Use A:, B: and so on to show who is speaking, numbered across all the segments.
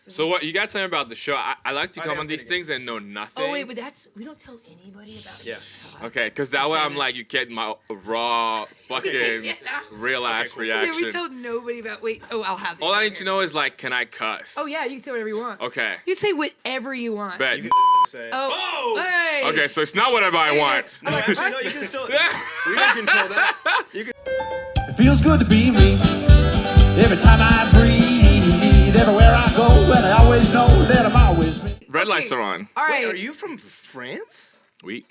A: So what you got something about the show? I like to come on these things and know nothing.
B: Oh wait, but we don't tell anybody about it.
C: Yeah.
A: Okay, because that way I'm like, you get my raw, fucking, real ass reaction.
B: Yeah, we tell nobody about. Wait, I'll have.
A: All I need to know is like, can I cuss?
B: Oh yeah, you can say whatever you want.
A: Okay.
B: You can say whatever you want.
A: Bet.
C: You can say.
B: Oh. Hey.
A: Okay, so it's not whatever I want.
C: No, actually, no. You can still. We can control that. You can.
D: It feels good to be me. Every time I breathe, everywhere I go, and I always know that I'm always me.
A: Red lights are on.
B: All right.
C: Wait, are you from France?
A: Oui.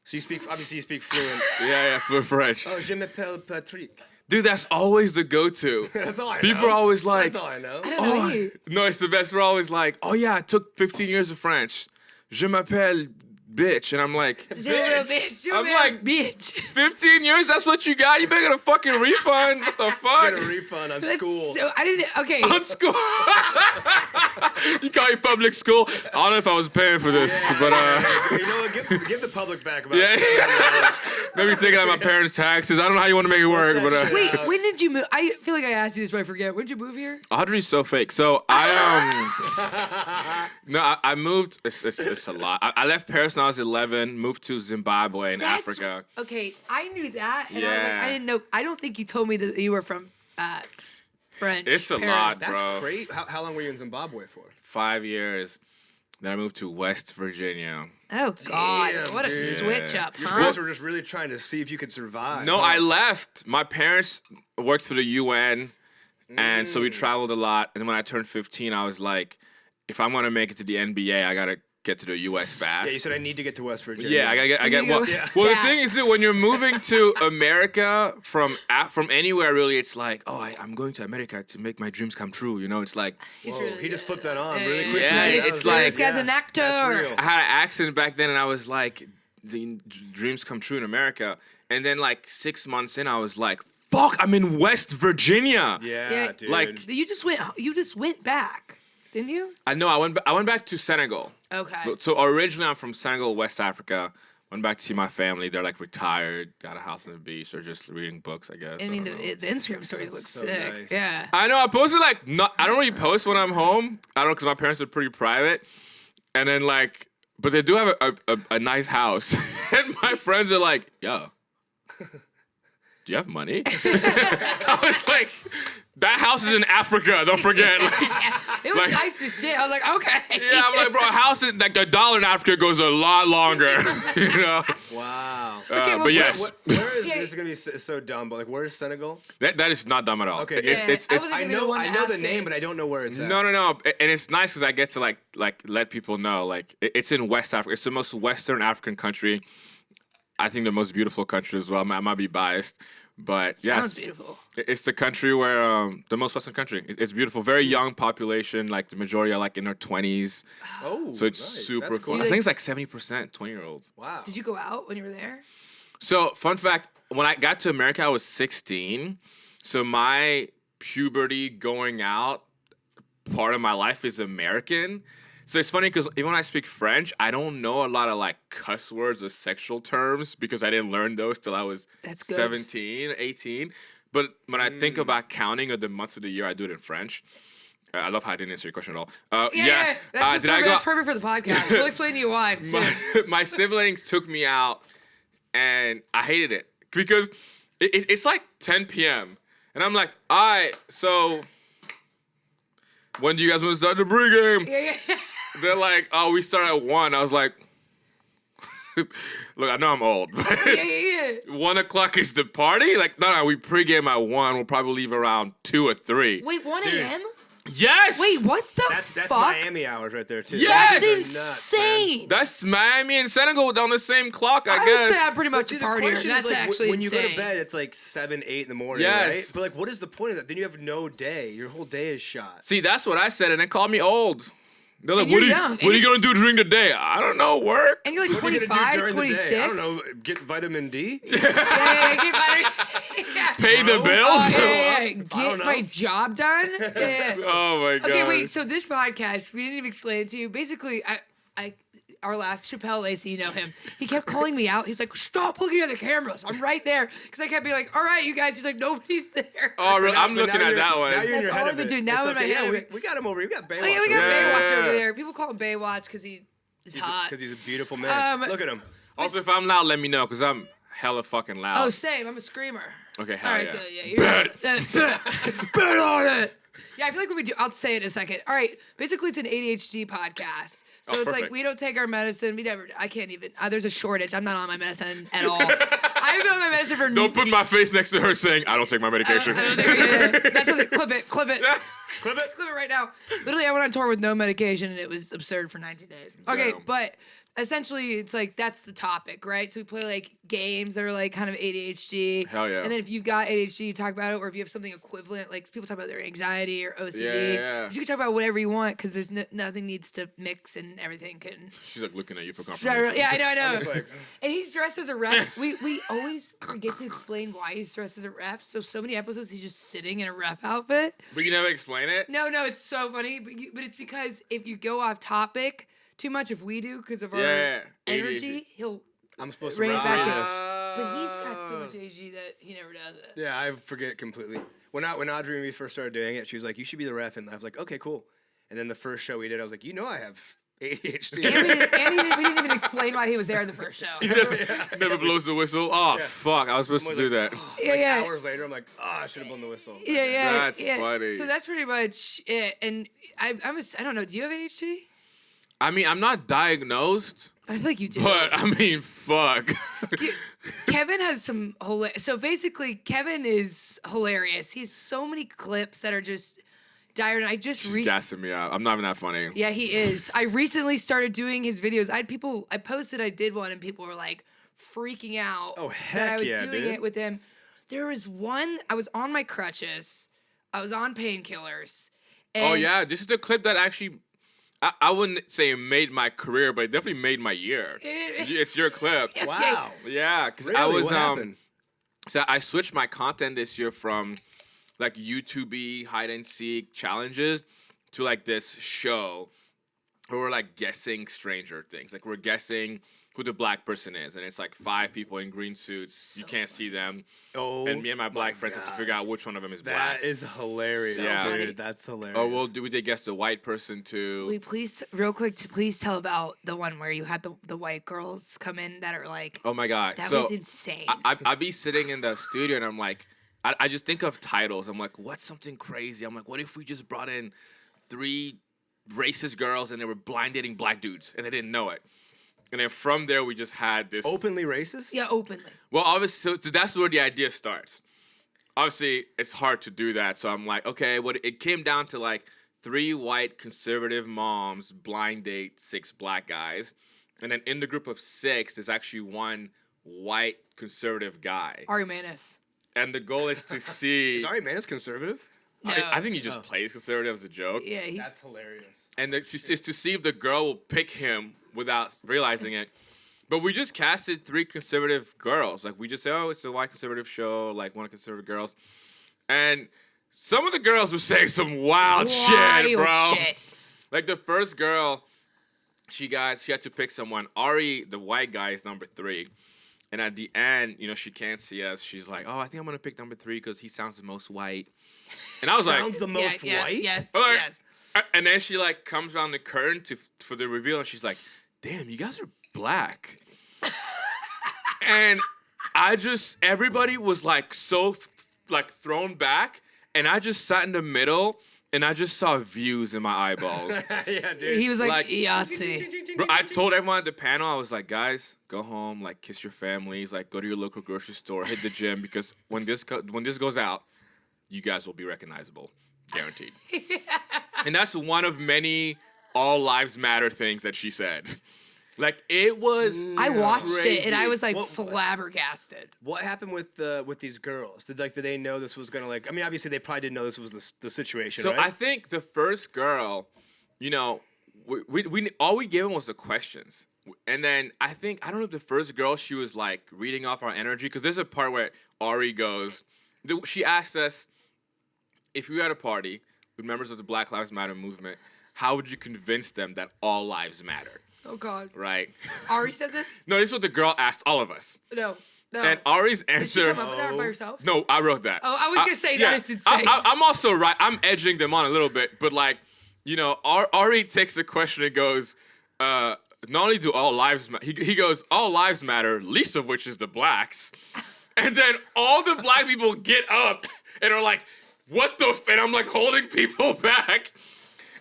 C: So you speak, obviously you speak fluent.
A: Yeah, French.
C: Oh, je m'appelle Patrick.
A: Dude, that's always the go-to.
C: That's all I know.
A: People are always like,
C: That's all I know.
A: oh, no, it's the best. We're always like, oh yeah, I took 15 years of French. Je m'appelle bitch. And I'm like,
B: Bitch.
A: I'm like,
B: bitch.
A: 15 years? That's what you got? You better get a fucking refund. What the fuck?
C: Get a refund on
B: That's
C: school.
B: So I didn't. Okay.
A: On school. You call your public school? I don't know if I was paying for this, but
C: You know what? Give the public back about
A: yeah.
C: $7.
A: Maybe taking out my parents' taxes. I don't know how you want to make it work, but
B: Wait, when did you move? I feel like I asked you this, but I forget. When did you move here?
A: Audrey's so fake. So I moved. It's a lot. I left Paris when I was 11. Moved to Zimbabwe in Africa.
B: Okay, I knew that, and I was like,
A: Yeah.
B: I didn't know. I don't think you told me that you were from French.
A: It's a
B: Paris.
A: lot.
C: That's
A: Bro.
C: great. How long were you in Zimbabwe for?
A: 5 years. Then I moved to West Virginia.
B: Oh God,
C: Damn,
B: what a
C: dude.
B: switch up,
C: Your
B: huh?
C: parents were just really trying to see if you could survive.
A: No, I left. My parents worked for the UN, and so we traveled a lot. And then when I turned 15, I was like, if I'm gonna make it to the NBA, I gotta get to the US fast.
C: Yeah, you said I need to get to West Virginia.
A: Yeah, I get.
B: You
A: Well,
B: go
A: well, the
B: stat.
A: thing is, dude, when you're moving to America from anywhere, really, it's like, oh, I'm going to America to make my dreams come true. You know, it's like,
B: He's
C: Whoa,
B: really
C: he just
B: good.
C: flipped that on really quickly.
A: Yeah,
C: That
A: it's
C: was-
A: like-
B: this guy's an actor.
C: That's real.
A: I had an accent back then, and I was like, the dreams come true in America. And then like 6 months in, I was like, fuck, I'm in West Virginia.
C: Yeah,
B: Yeah,
C: dude.
A: like-
B: You just went back, didn't you?
A: I know. I went back to Senegal.
B: Okay.
A: So originally, I'm from Senegal, West Africa. Went back to see my family. They're like retired, got a house on the beach, or just reading books, I guess.
B: I mean,
A: don't know.
B: the Instagram stories look
C: so
B: sick.
C: nice.
B: Yeah.
A: I know. I posted like I don't really post when I'm home. I don't because my parents are pretty private. And then like, but they do have a nice house. And my friends are like, yo, do you have money? I was like, that house is in Africa. Don't forget.
B: It was
A: Like-
B: nice as shit. I was like, okay.
A: Yeah, I'm like, bro, a house in like $1 in Africa goes a lot longer. You know.
C: Wow.
B: well,
A: But yes,
C: Where is
B: Yeah.
C: this is gonna be so dumb? But like, where is Senegal?
A: that is not dumb at all.
C: Okay,
A: It's,
B: yeah.
A: it's,
B: I
A: it's,
B: wasn't
C: I
B: gonna be the one to
C: know the
B: ask
C: name,
B: it.
C: but I don't know where it's at.
A: No, and it's nice because I get to like let people know. Like it's in West Africa. It's the most Western African country. I think the most beautiful country as well. I might be biased, but yes,
B: Sounds beautiful.
A: it's the country where the most Western country. It's beautiful. Very young population. Like the majority are like in their 20s.
C: Oh,
A: So it's
C: nice.
A: super
C: That's
A: cool.
B: Do
A: I
B: you
A: think it's like 70% 20-year-olds.
C: Wow.
B: Did you go out when you were there?
A: So fun fact: when I got to America, I was 16. So my puberty going out part of my life is American. So it's funny because even when I speak French, I don't know a lot of like cuss words or sexual terms because I didn't learn those till I was
B: That's good.
A: 17, 18. But when I think about counting of the months of the year, I do it in French. I love how I didn't answer your question at all.
B: Yeah. That's,
A: did I go?
B: that's perfect for the podcast. We'll explain to you why, too.
A: My siblings took me out, and I hated it because it's like 10 p.m. and I'm like, all right, so when do you guys want to start the pregame?
B: Yeah.
A: They're like, oh, we start at 1. I was like, look, I know I'm old, but
B: Yeah.
A: 1 o'clock is the party? Like, no, we pregame at 1. We'll probably leave around 2 or 3.
B: Wait, 1 a.m.?
A: Yes!
B: Wait, what the
C: That's
B: fuck?
C: Miami hours right there too.
A: Yes!
B: That's
C: Those are nuts, man.
B: insane.
A: That's Miami and Senegal on the same clock, I
B: I would
A: guess.
B: say I'm pretty much a
C: Dude, the
B: partier.
C: question
B: That's
C: is, like,
B: actually
C: when you
B: insane.
C: go to bed, it's like 7, 8 in the morning,
A: Yes.
C: right? But like, what is the point of that? Then you have no day. Your whole day is shot.
A: See, that's what I said, and they called me old. They're like,
B: And
A: what
B: you're
A: are
B: young,
A: what are you going to do during the day? I don't know, work.
B: And you're like
C: What are you
B: 25,
C: gonna do during
B: 26.
C: the day? I don't know. Get vitamin D.
B: Yeah, get better. Yeah.
A: Pay the
C: Bro.
A: bills?
B: Oh, yeah,
C: I
B: Get
C: don't know.
B: my job done. Yeah.
A: Oh, my God.
B: Okay, wait. So this podcast, we didn't even explain it to you. Basically, our last Chappelle Lacey, you know him. He kept calling me out. He's like, stop looking at the cameras. I'm right there. Because I kept being like, all right, you guys. He's like, nobody's there.
A: Oh, really? I'm
C: But
A: looking
C: now
A: at
C: you're-
A: that one.
C: Now you're in
B: That's
C: your
B: all
C: head
B: I've
C: of
B: been
C: it.
B: doing. Now
C: It's
B: I'm in my
C: okay.
B: head
C: Yeah,
B: of
C: we,
B: it.
C: we got him over. We got Baywatch.
B: Oh, yeah, we got
A: Yeah.
B: Baywatch over there. People call him Baywatch because he's hot.
C: Because he's a beautiful man. Look at him.
A: Also, if I'm loud, let me know because I'm hella fucking loud.
B: Oh, same. I'm a screamer.
A: Okay, hell
B: All right,
A: yeah.
B: good. Yeah, you're spit on it. Yeah, I feel like when we do, I'll say it in a second. All right, basically it's an ADHD podcast. So it's like
A: perfect.
B: we don't take our medicine. We never. I can't even. There's a shortage. I'm not on my medicine at all. I haven't been on my medicine for.
A: Don't put my face next to her saying, I don't take my medication.
B: I don't think that's what. Clip it.
C: Clip it.
B: Clip it right now. Literally, I went on tour with no medication, and it was absurd for 90 days. Okay,
A: Damn.
B: but essentially, it's like that's the topic, right? So we play like games that are like kind of ADHD.
A: Hell yeah.
B: And then if you've got ADHD, you talk about it, or if you have something equivalent, like people talk about their anxiety or OCD.
A: Yeah.
B: But you can talk about whatever you want because there's nothing needs to mix and everything can.
A: She's like looking at you for confirmation.
B: Yeah, I know.
C: I'm just like,
B: And he's dressed as a ref. We always forget to explain why he's dressed as a ref. So many episodes he's just sitting in a ref outfit.
A: But you never explain it?
B: No, it's so funny. But it's because if you go off topic too much, if we do, because of our
A: Yeah,
B: energy,
A: ADHD.
B: he'll
C: I'm supposed to
B: rein
C: run
B: it back
C: through
B: in.
C: this.
B: But he's got so much ADHD that he never does it.
C: Yeah, I forget completely. When Audrey and me first started doing it, she was like, "You should be the ref," and I was like, "Okay, cool." And then the first show we did, I was like, "You know, I have ADHD."
B: And we didn't even explain why he was there in the first show.
A: Never blows the whistle. Oh, fuck. I was supposed to
C: was
A: do
C: like,
A: that.
B: Yeah.
C: Hours later, I'm like, "Ah, I should have blown the whistle."
B: Yeah.
A: That's
B: yeah.
A: funny.
B: So that's pretty much it. And I don't know. Do you have ADHD?
A: I mean, I'm not diagnosed,
B: I feel like you do.
A: but I mean, fuck.
B: Kevin has some so basically Kevin is hilarious. He has so many clips that are just dire. And I just
A: She's gassing me out. I'm not even that funny.
B: Yeah, he is. I recently started doing his videos. I posted I did one and people were like freaking out
C: Oh,
B: that
C: heck
B: I was
C: yeah,
B: doing
C: dude.
B: it with him. There was one, I was on my crutches. I was on painkillers.
A: Oh,
B: and-
A: yeah. This is the clip that actually, I wouldn't say it made my career, but it definitely made my year. It's your clip.
C: Wow.
A: Yeah, because
C: Really?
A: I was,
C: What happened?
A: so I switched my content this year from like YouTube hide and seek challenges to like this show where we're like guessing Stranger Things. Like we're guessing who the black person is, and it's like 5 people in green suits. You can't see them,
C: Oh,
A: and me and my black friends have to
C: God.
A: figure out which one of them is black.
C: That is hilarious,
A: Yeah.
C: dude. That's hilarious.
A: Oh, well, we did guess the white person too.
B: Wait, please, real quick, please tell about the one where you had the white girls come in that are like,
A: Oh my god,
B: that
A: so
B: was insane.
A: I be sitting in the studio and I'm like, I just think of titles. I'm like, what's something crazy? I'm like, what if we just brought in 3 racist girls and they were blind dating black dudes and they didn't know it? And then from there, we just had this.
C: Openly racist?
B: yeah, openly.
A: Well, obviously, so that's where the idea starts. Obviously, it's hard to do that. So I'm like, okay, it came down to like 3 white conservative moms blind date 6 black guys. And then in the group of 6, there's actually 1 white conservative guy.
B: Ari Manis.
A: And the goal is to see.
C: Sorry, man, it's conservative.
B: No.
A: I think he just plays conservative as a joke.
B: Yeah, he,
C: That's hilarious.
A: And it's to see if the girl will pick him without realizing it. But we just casted 3 conservative girls. Like we just said, oh, it's a white conservative show, like one of conservative girls. And some of the girls were saying some wild shit, bro.
B: shit.
A: Like the first girl, she had to pick someone. Ari, the white guy, is number 3. And at the end, she can't see us. She's like, oh, I think I'm going to pick number 3 because he sounds the most white. And I was
C: Sounds
A: like,
C: the most white?
B: Yes,
A: Alright.
B: yes.
A: And then she like comes around the curtain for the reveal, and she's like, "Damn, you guys are black." And everybody was like so like thrown back, and I just sat in the middle, and I just saw views in my eyeballs.
C: Yeah, dude.
B: He was like,
A: Like-
B: Yahtzee.
A: Bro, I told everyone at the panel, I was like, guys, go home, like kiss your families, like go to your local grocery store, hit the gym, because when this goes out, you guys will be recognizable, guaranteed. And that's one of many all lives matter things that she said. Like it was.
B: I watched it and I was like
C: What-
B: flabbergasted.
C: What happened with these girls? Did they know this was gonna like? I mean, obviously they probably didn't know this was the situation.
A: So
C: right?
A: I think the first girl, we all we gave them was the questions. And then I don't know if the first girl, she was like reading off our energy, because there's a part where Ari goes, she asked us, if we were at a party with members of the Black Lives Matter movement, how would you convince them that all lives matter?
B: Oh God.
A: right?
B: Ari said this?
A: No, this is what the girl asked all of us.
B: No.
A: And Ari's
B: Did she
A: answer.
B: come up with that by herself?
A: No, I wrote that.
B: Oh, I was gonna say that is insane.
A: I'm also right. I'm edging them on a little bit, but like, you know, Ari takes the question and goes, not only do all lives matter, he goes, all lives matter, least of which is the blacks. And then all the black people get up and are like, what the and I'm like holding people back.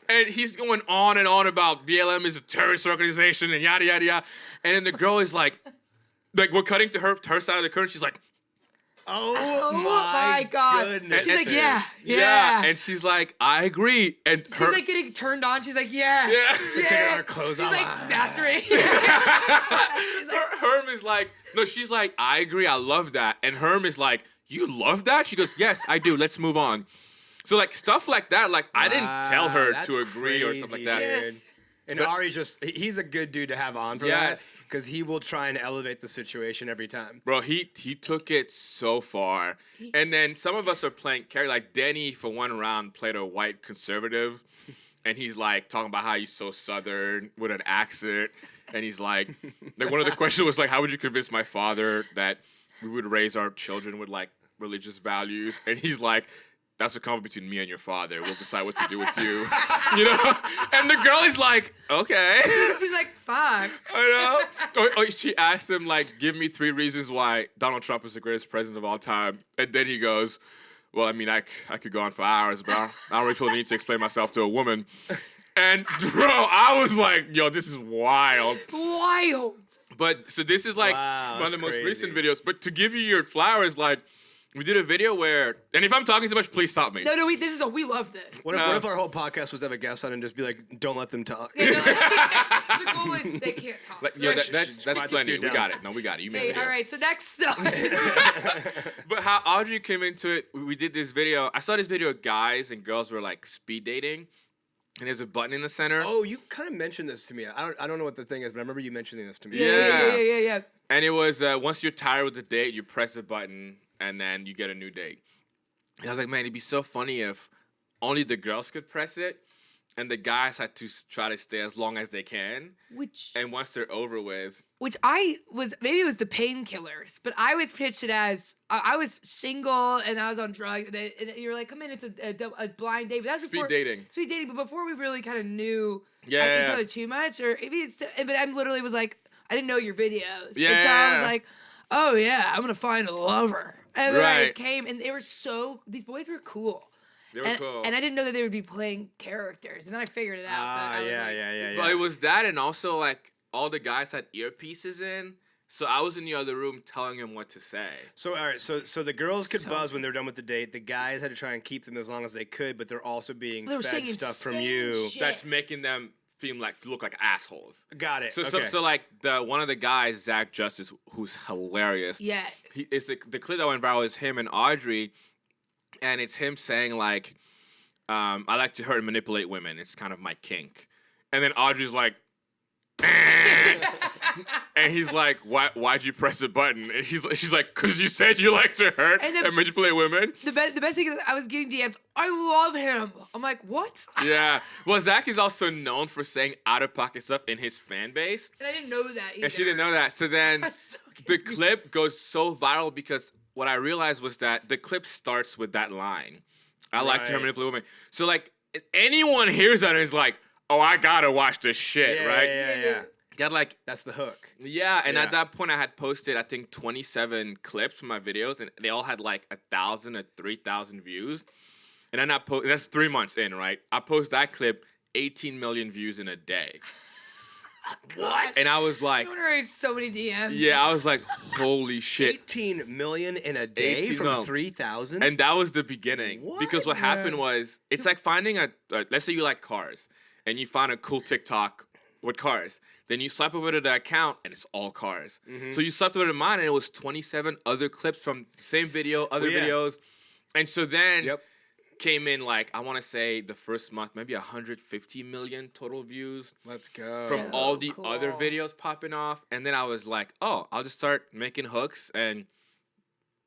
A: And he's going on and on about BLM is a terrorist organization and yada, yada, yada. And then the girl is like we're cutting to her side of the curtain. She's like,
C: Oh,
B: my God.
C: goodness.
B: She's like, yeah.
A: And she's like, I agree. And
B: She's like getting turned on. She's like, yeah.
A: yeah.
C: She's taking her clothes
B: She's
C: off.
B: like masturbating. She's like,
A: Herm is like, no, she's like, I agree. I love that. And Herm is like, you love that? She goes, yes, I do. Let's move on. So like stuff like that, like I didn't tell her
C: That's
A: to agree or
C: crazy,
A: something like that.
C: dude. And
A: But-
C: Ari's he's a good dude to have on for
A: Yes.
C: that. Because he will try and elevate the situation every time.
A: Bro, he took it so far. And then some of us are playing character. Like Denny, for one round, played a white conservative. And he's like talking about how he's so Southern with an accent. And he's like one of the questions was like, how would you convince my father that we would raise our children with like religious values? And he's like, that's a conflict between me and your father. We'll decide what to do with you. You know? And the girl is like, okay.
B: she's like, fuck.
A: I know. Or she asked him, like, give me 3 reasons why Donald Trump is the greatest president of all time. And then he goes, well, I mean, I could go on for hours, but I don't really feel the need to explain myself to a woman. And, bro, I was like, yo, this is wild.
B: Wild.
A: But, so this is, like,
C: Wow,
A: one of the
C: that's
A: most recent
C: crazy.
A: videos. But to give you your flowers, like, we did a video where, and if I'm talking too much, please stop me.
B: No, we love this.
C: What if our whole podcast was to have a guest on and just be like, don't let them talk?
B: Yeah, no, the goal is they can't talk.
A: Like, yo, that's
C: Quiet this
A: plenty.
C: dude
A: We
C: down.
A: got it. No, we got it. You made
B: Hey,
A: it.
B: all right, so next up.
A: But how Audrey came into it, we did this video. I saw this video of guys and girls were like speed dating, and there's a button in the center.
C: Oh, you kind of mentioned this to me. I don't know what the thing is, but I remember you mentioning this to me.
B: Yeah.
A: And it was once you're tired with the date, you press the button, and then you get a new date. And I was like, man, it'd be so funny if only the girls could press it, and the guys had to try to stay as long as they can. And once they're over with,
B: Which maybe it was the painkillers, but I was pitched it as I was single and I was on drugs, and you were like, come in, it's a blind date. But that's
A: speed
B: before,
A: dating.
B: Speed dating, but before we really kind of knew each
A: Yeah.
B: other too much, or maybe it's. But I literally was like, I didn't know your videos, and so I
A: Yeah.
B: was like, oh yeah, I'm gonna find a lover, and then I
A: Right.
B: came, and these boys were cool.
A: They were cool.
B: And I didn't know that they would be playing characters, and then I figured it out. but I was like,
C: yeah.
A: But it was that, and also like all the guys had earpieces in, so I was in the other room telling him what to say.
C: So all right, so the girls could
B: So
C: buzz when they're done with the date. The guys had to try and keep them as long as they could, but they're also being
B: They were
C: fed
B: saying
C: stuff from
B: insane
C: you.
B: shit.
A: That's making them look like assholes.
C: Got it.
A: So,
C: okay.
A: so like one of the guys, Zach Justice, who's hilarious.
B: yeah.
A: It's the clip that went viral is him and Audrey, and it's him saying like, I like to hurt and manipulate women. It's kind of my kink. And then Audrey's like, and he's like, why'd you press the button? And she's like, cause you said you like to hurt
B: And
A: and,
B: then-
A: manipulate women.
B: The best thing is I was getting DMs. I love him. I'm like, what?
A: Yeah. Well, Zach is also known for saying out of pocket stuff in his fan base.
B: And I didn't know that either.
A: And she didn't know that. So then
B: That's so
A: the
B: confused.
A: clip goes so viral because what I realized was that the clip starts with that line. I like to
C: Right.
A: manipulate women. So like anyone hears that and is like, oh, I gotta watch this shit,
C: yeah,
A: right?
C: Yeah.
A: Got like,
C: That's the hook.
A: yeah. And
C: Yeah.
A: at that point I had posted, I think 27 clips from my videos and they all had like 1,000 or 3,000 views. And then that's 3 months in, right? I post that clip, 18 million views in a day.
B: What?
A: And I was like,
B: I wonder so many DMs.
A: yeah, I was like, holy shit.
C: 18 million in a day
A: 18
C: from
A: million.
C: 3,000.
A: And that was the beginning. Because what
C: What?
A: happened was, it's like finding let's say you like cars, and you find a cool TikTok with cars. Then you swipe over to the account, and it's all cars. So you swiped over to mine, and it was 27 other clips from the same video, other
C: yeah.
A: videos. And so then
C: Yep.
A: came in like, I want to say the first month, maybe 150 million total views
C: Let's go.
A: from
B: Yeah.
A: all the
B: Cool.
A: other videos popping off. And then I was like, oh, I'll just start making hooks and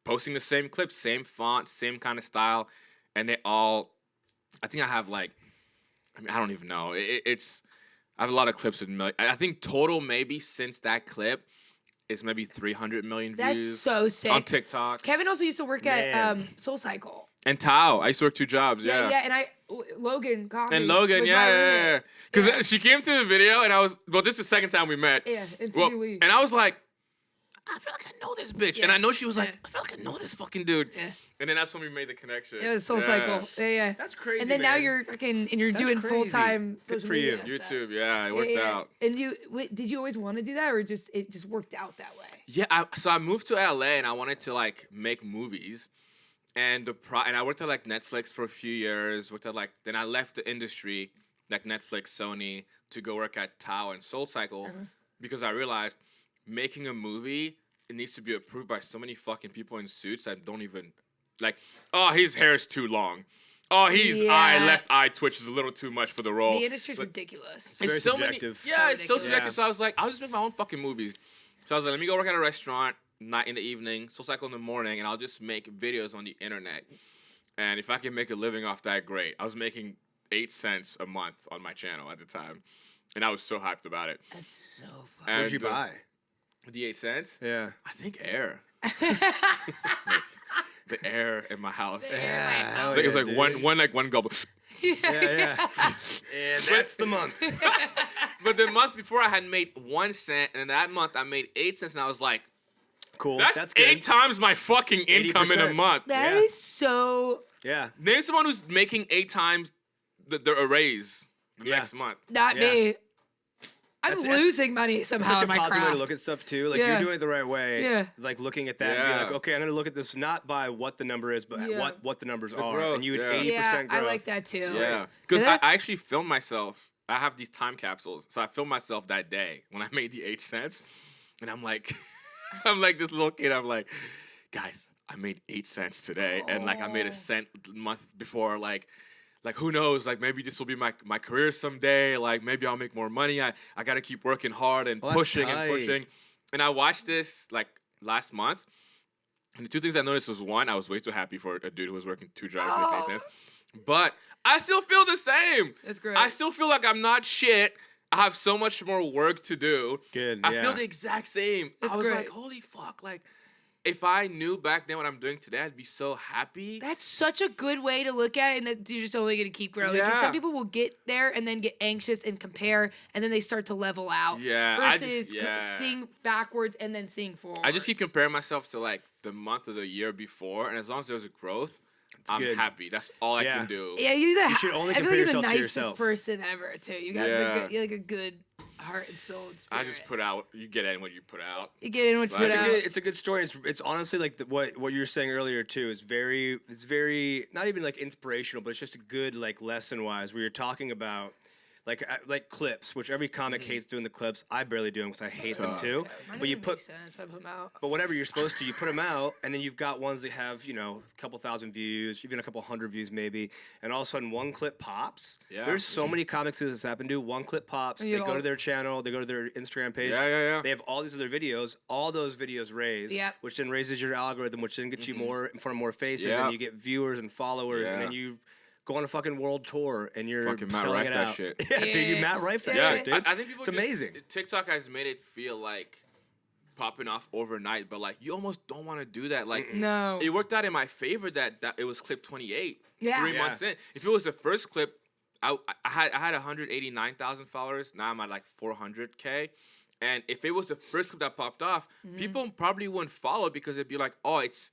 A: posting the same clips, same font, same kind of style. And they all, I think I have like, I mean, I don't even know. It's I have a lot of clips with million. I think total maybe since that clip, it's maybe 300 million
B: That's
A: views
B: so sick.
A: on TikTok.
B: Kevin also used to work at
C: Man.
B: Soul Cycle.
A: And Tao, I used to work 2 jobs.
B: Yeah,
A: Yeah.
B: yeah, and Logan Coffee.
A: And Logan,
B: was my
A: yeah.
B: roommate.
A: Because
B: Yeah.
A: she came to the video and I was, well, this is the second time we met.
B: Yeah, in
A: Well,
B: CBW.
A: and I was like, I feel like I know this bitch.
B: Yeah.
A: And I know she was like,
B: Yeah.
A: I feel like I know this fucking dude.
B: Yeah.
A: And then that's when we made the connection.
B: It was Soul
A: Yeah.
B: Cycle. Yeah, yeah.
C: That's crazy.
B: And then now
C: man.
B: you're fucking and you're
C: That's
B: doing
C: crazy.
B: full time
C: Good
B: social
C: for you.
B: media stuff.
A: YouTube, yeah, it worked
B: Yeah, yeah.
A: out.
B: And did you always want to do that, or it just worked out that way?
A: Yeah, so I moved to LA and I wanted to like make movies, and and I worked at like Netflix for a few years. Then I left the industry, like Netflix, Sony, to go work at Tao and Soul Cycle, because I realized making a movie, it needs to be approved by so many fucking people in suits that don't even like. Oh, his hair is too long. Oh,
B: Yeah.
A: left eye twitch is a little too much for the role.
B: The industry's
A: But-
B: ridiculous.
C: very
A: so
C: subjective.
A: Many, yeah, it's so
B: ridiculous.
A: subjective.
C: Yeah.
A: So I was like, I'll just make my own fucking movies. So I was like, let me go work at a restaurant, night in the evening, Soul Cycle in the morning, and I'll just make videos on the internet. And if I can make a living off that, great. I was making 8 cents a month on my channel at the time, and I was so hyped about it.
B: That's so funny.
A: And,
C: What'd you buy?
A: The 8 cents?
C: Yeah.
A: I think air. The air in my house.
C: hell
A: It was
C: yeah,
A: like
C: dude.
A: one gobble.
C: Yeah. And that's the month.
A: But the month before I had made 1 cent, and that month I made 8 cents, and I was like,
C: Cool.
A: that's
C: good.
A: 8 times my fucking income in a
C: 80%.
A: month.
B: That
C: Yeah.
B: is so
C: Yeah.
A: Name someone who's making 8 times the raise the
C: Yeah.
A: next month.
B: not
C: Yeah.
B: me. I'm
C: That's-
B: losing money
C: It's
B: somehow
C: such a
B: in my
C: positive way
B: craft.
C: to look at stuff too. Like
B: Yeah.
C: you're doing it the right way.
B: Yeah.
C: Like looking at that and
A: Yeah.
C: be like, okay, I'm gonna look at this not by what the number is, but at
B: Yeah.
C: what the numbers
A: The
C: are.
A: growth,
C: And you would
A: yeah.
C: 80%
B: Yeah, I
C: growth.
B: like that too.
A: Yeah. Because
B: that-
A: I actually filmed myself. I have these time capsules. So I filmed myself that day when I made the 8 cents. And I'm like, I'm like this little kid. I'm like, guys, I made 8 cents today. And like I made a cent the month before. Like who knows? Like maybe this will be my career someday. Like maybe I'll make more money. I got to keep working hard and
C: Oh, that's
A: pushing and
C: tight.
A: pushing. And I watched this like last month. And the 2 things I noticed was, 1, I was way too happy for a dude who was working 2 jobs making 8 cents. But I still feel the same.
B: That's great.
A: I still feel like I'm not shit. I have so much more work to do.
C: Good.
A: I
C: yeah.
A: feel the exact same.
B: That's
A: I was
B: great.
A: like, holy fuck. Like, if I knew back then what I'm doing today, I'd be so happy.
B: That's such a good way to look at it, and that you're just only going to keep growing. Because
A: Yeah.
B: some people will get there and then get anxious and compare, and then they start to level out.
A: Yeah, I
B: Versus
A: just- yeah.
B: seeing backwards and then seeing forward.
A: I just keep comparing myself to like the month of the year before. And as long as there's a growth, I'm
C: good.
A: happy. That's all I
C: Yeah.
A: can do.
B: Yeah, you're the.
C: You should only
B: I feel
C: compare
B: like you're the
C: yourself to
B: nicest
C: yourself.
B: person ever too. You got
A: Yeah.
B: you're like a good heart and soul. And spirit.
A: I just put out, you get in what you put out.
B: You get in what you
A: Well,
B: put
A: that's
B: out.
C: It's a good story. It's honestly like what you were saying earlier too. It's very not even like inspirational, but it's just a good like lesson wise. Where you're talking about like clips, which every comic hates doing the clips. I barely do them because I hate them
A: tough.
C: too.
B: Mine
C: But you
B: doesn't
C: put
B: make sense if I put 'em out.
C: but whatever you're supposed to, you put them out, and then you've got ones that have a couple thousand views, even a couple hundred views maybe, and all of a sudden one clip pops.
A: Yeah.
C: There's so many comics that this happen to. One clip pops.
B: And
C: They
B: you
C: go
B: all-
C: to their channel. They go to their Instagram page.
A: Yeah.
C: They have all these other videos. All those videos raise,
B: Yep.
C: which then raises your algorithm, which then gets you more in front of more faces,
A: Yeah.
C: and you get viewers and followers, and
A: Yeah.
C: then you go on a fucking world tour, and you're
A: Fucking Matt
C: selling
A: Rife
C: it
A: that
C: out.
A: shit.
C: Yeah, dude, you
B: Yeah.
C: Matt Rife that
B: Yeah.
C: shit, dude.
A: I think people
C: it's
A: just-
C: amazing.
A: TikTok has made it feel like popping off overnight, but like you almost don't want to do that. Like
B: No.
A: it worked out in my favor that it was clip 28.
B: Yeah.
A: 3
C: Yeah.
A: months in. If it was the first clip, I had 189,000 followers. Now I'm at like 400K. And if it was the first clip that popped off,
B: Mm-hmm.
A: people probably wouldn't follow because it'd be like, oh, it's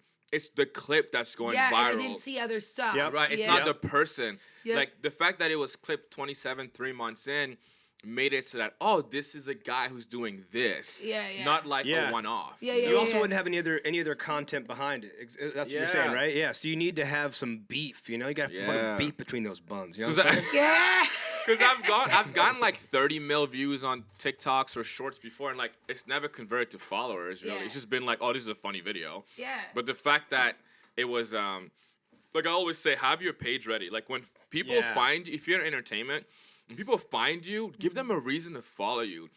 A: the clip that's going
B: Yeah,
A: viral.
B: and I didn't see other stuff.
C: Yep.
A: Right, it's
B: Yeah.
A: not the person.
B: Yep.
A: Like the fact that it was clip 27 3 months in made it so that, oh, this is a guy who's doing this.
B: Yeah.
A: Not like
C: Yeah.
A: a one-off.
B: Yeah,
C: You also
B: yeah.
C: wouldn't have any other content behind it. That's what you're saying,
A: Yeah.
C: right? Yeah. So you need to have some beef. You got to
A: Yeah.
C: put beef between those buns. You know what I'm saying?
B: Yeah.
A: Because I've gotten like 30 mil views on TikToks or shorts before, and like it's never converted to followers. Really,
B: Yeah.
A: it's just been like, oh, this is a funny video.
B: Yeah.
A: But the fact that it was like I always say, have your page ready. Like when people
C: Yeah.
A: find you, if you're in entertainment, when people find you, give them a reason to follow you.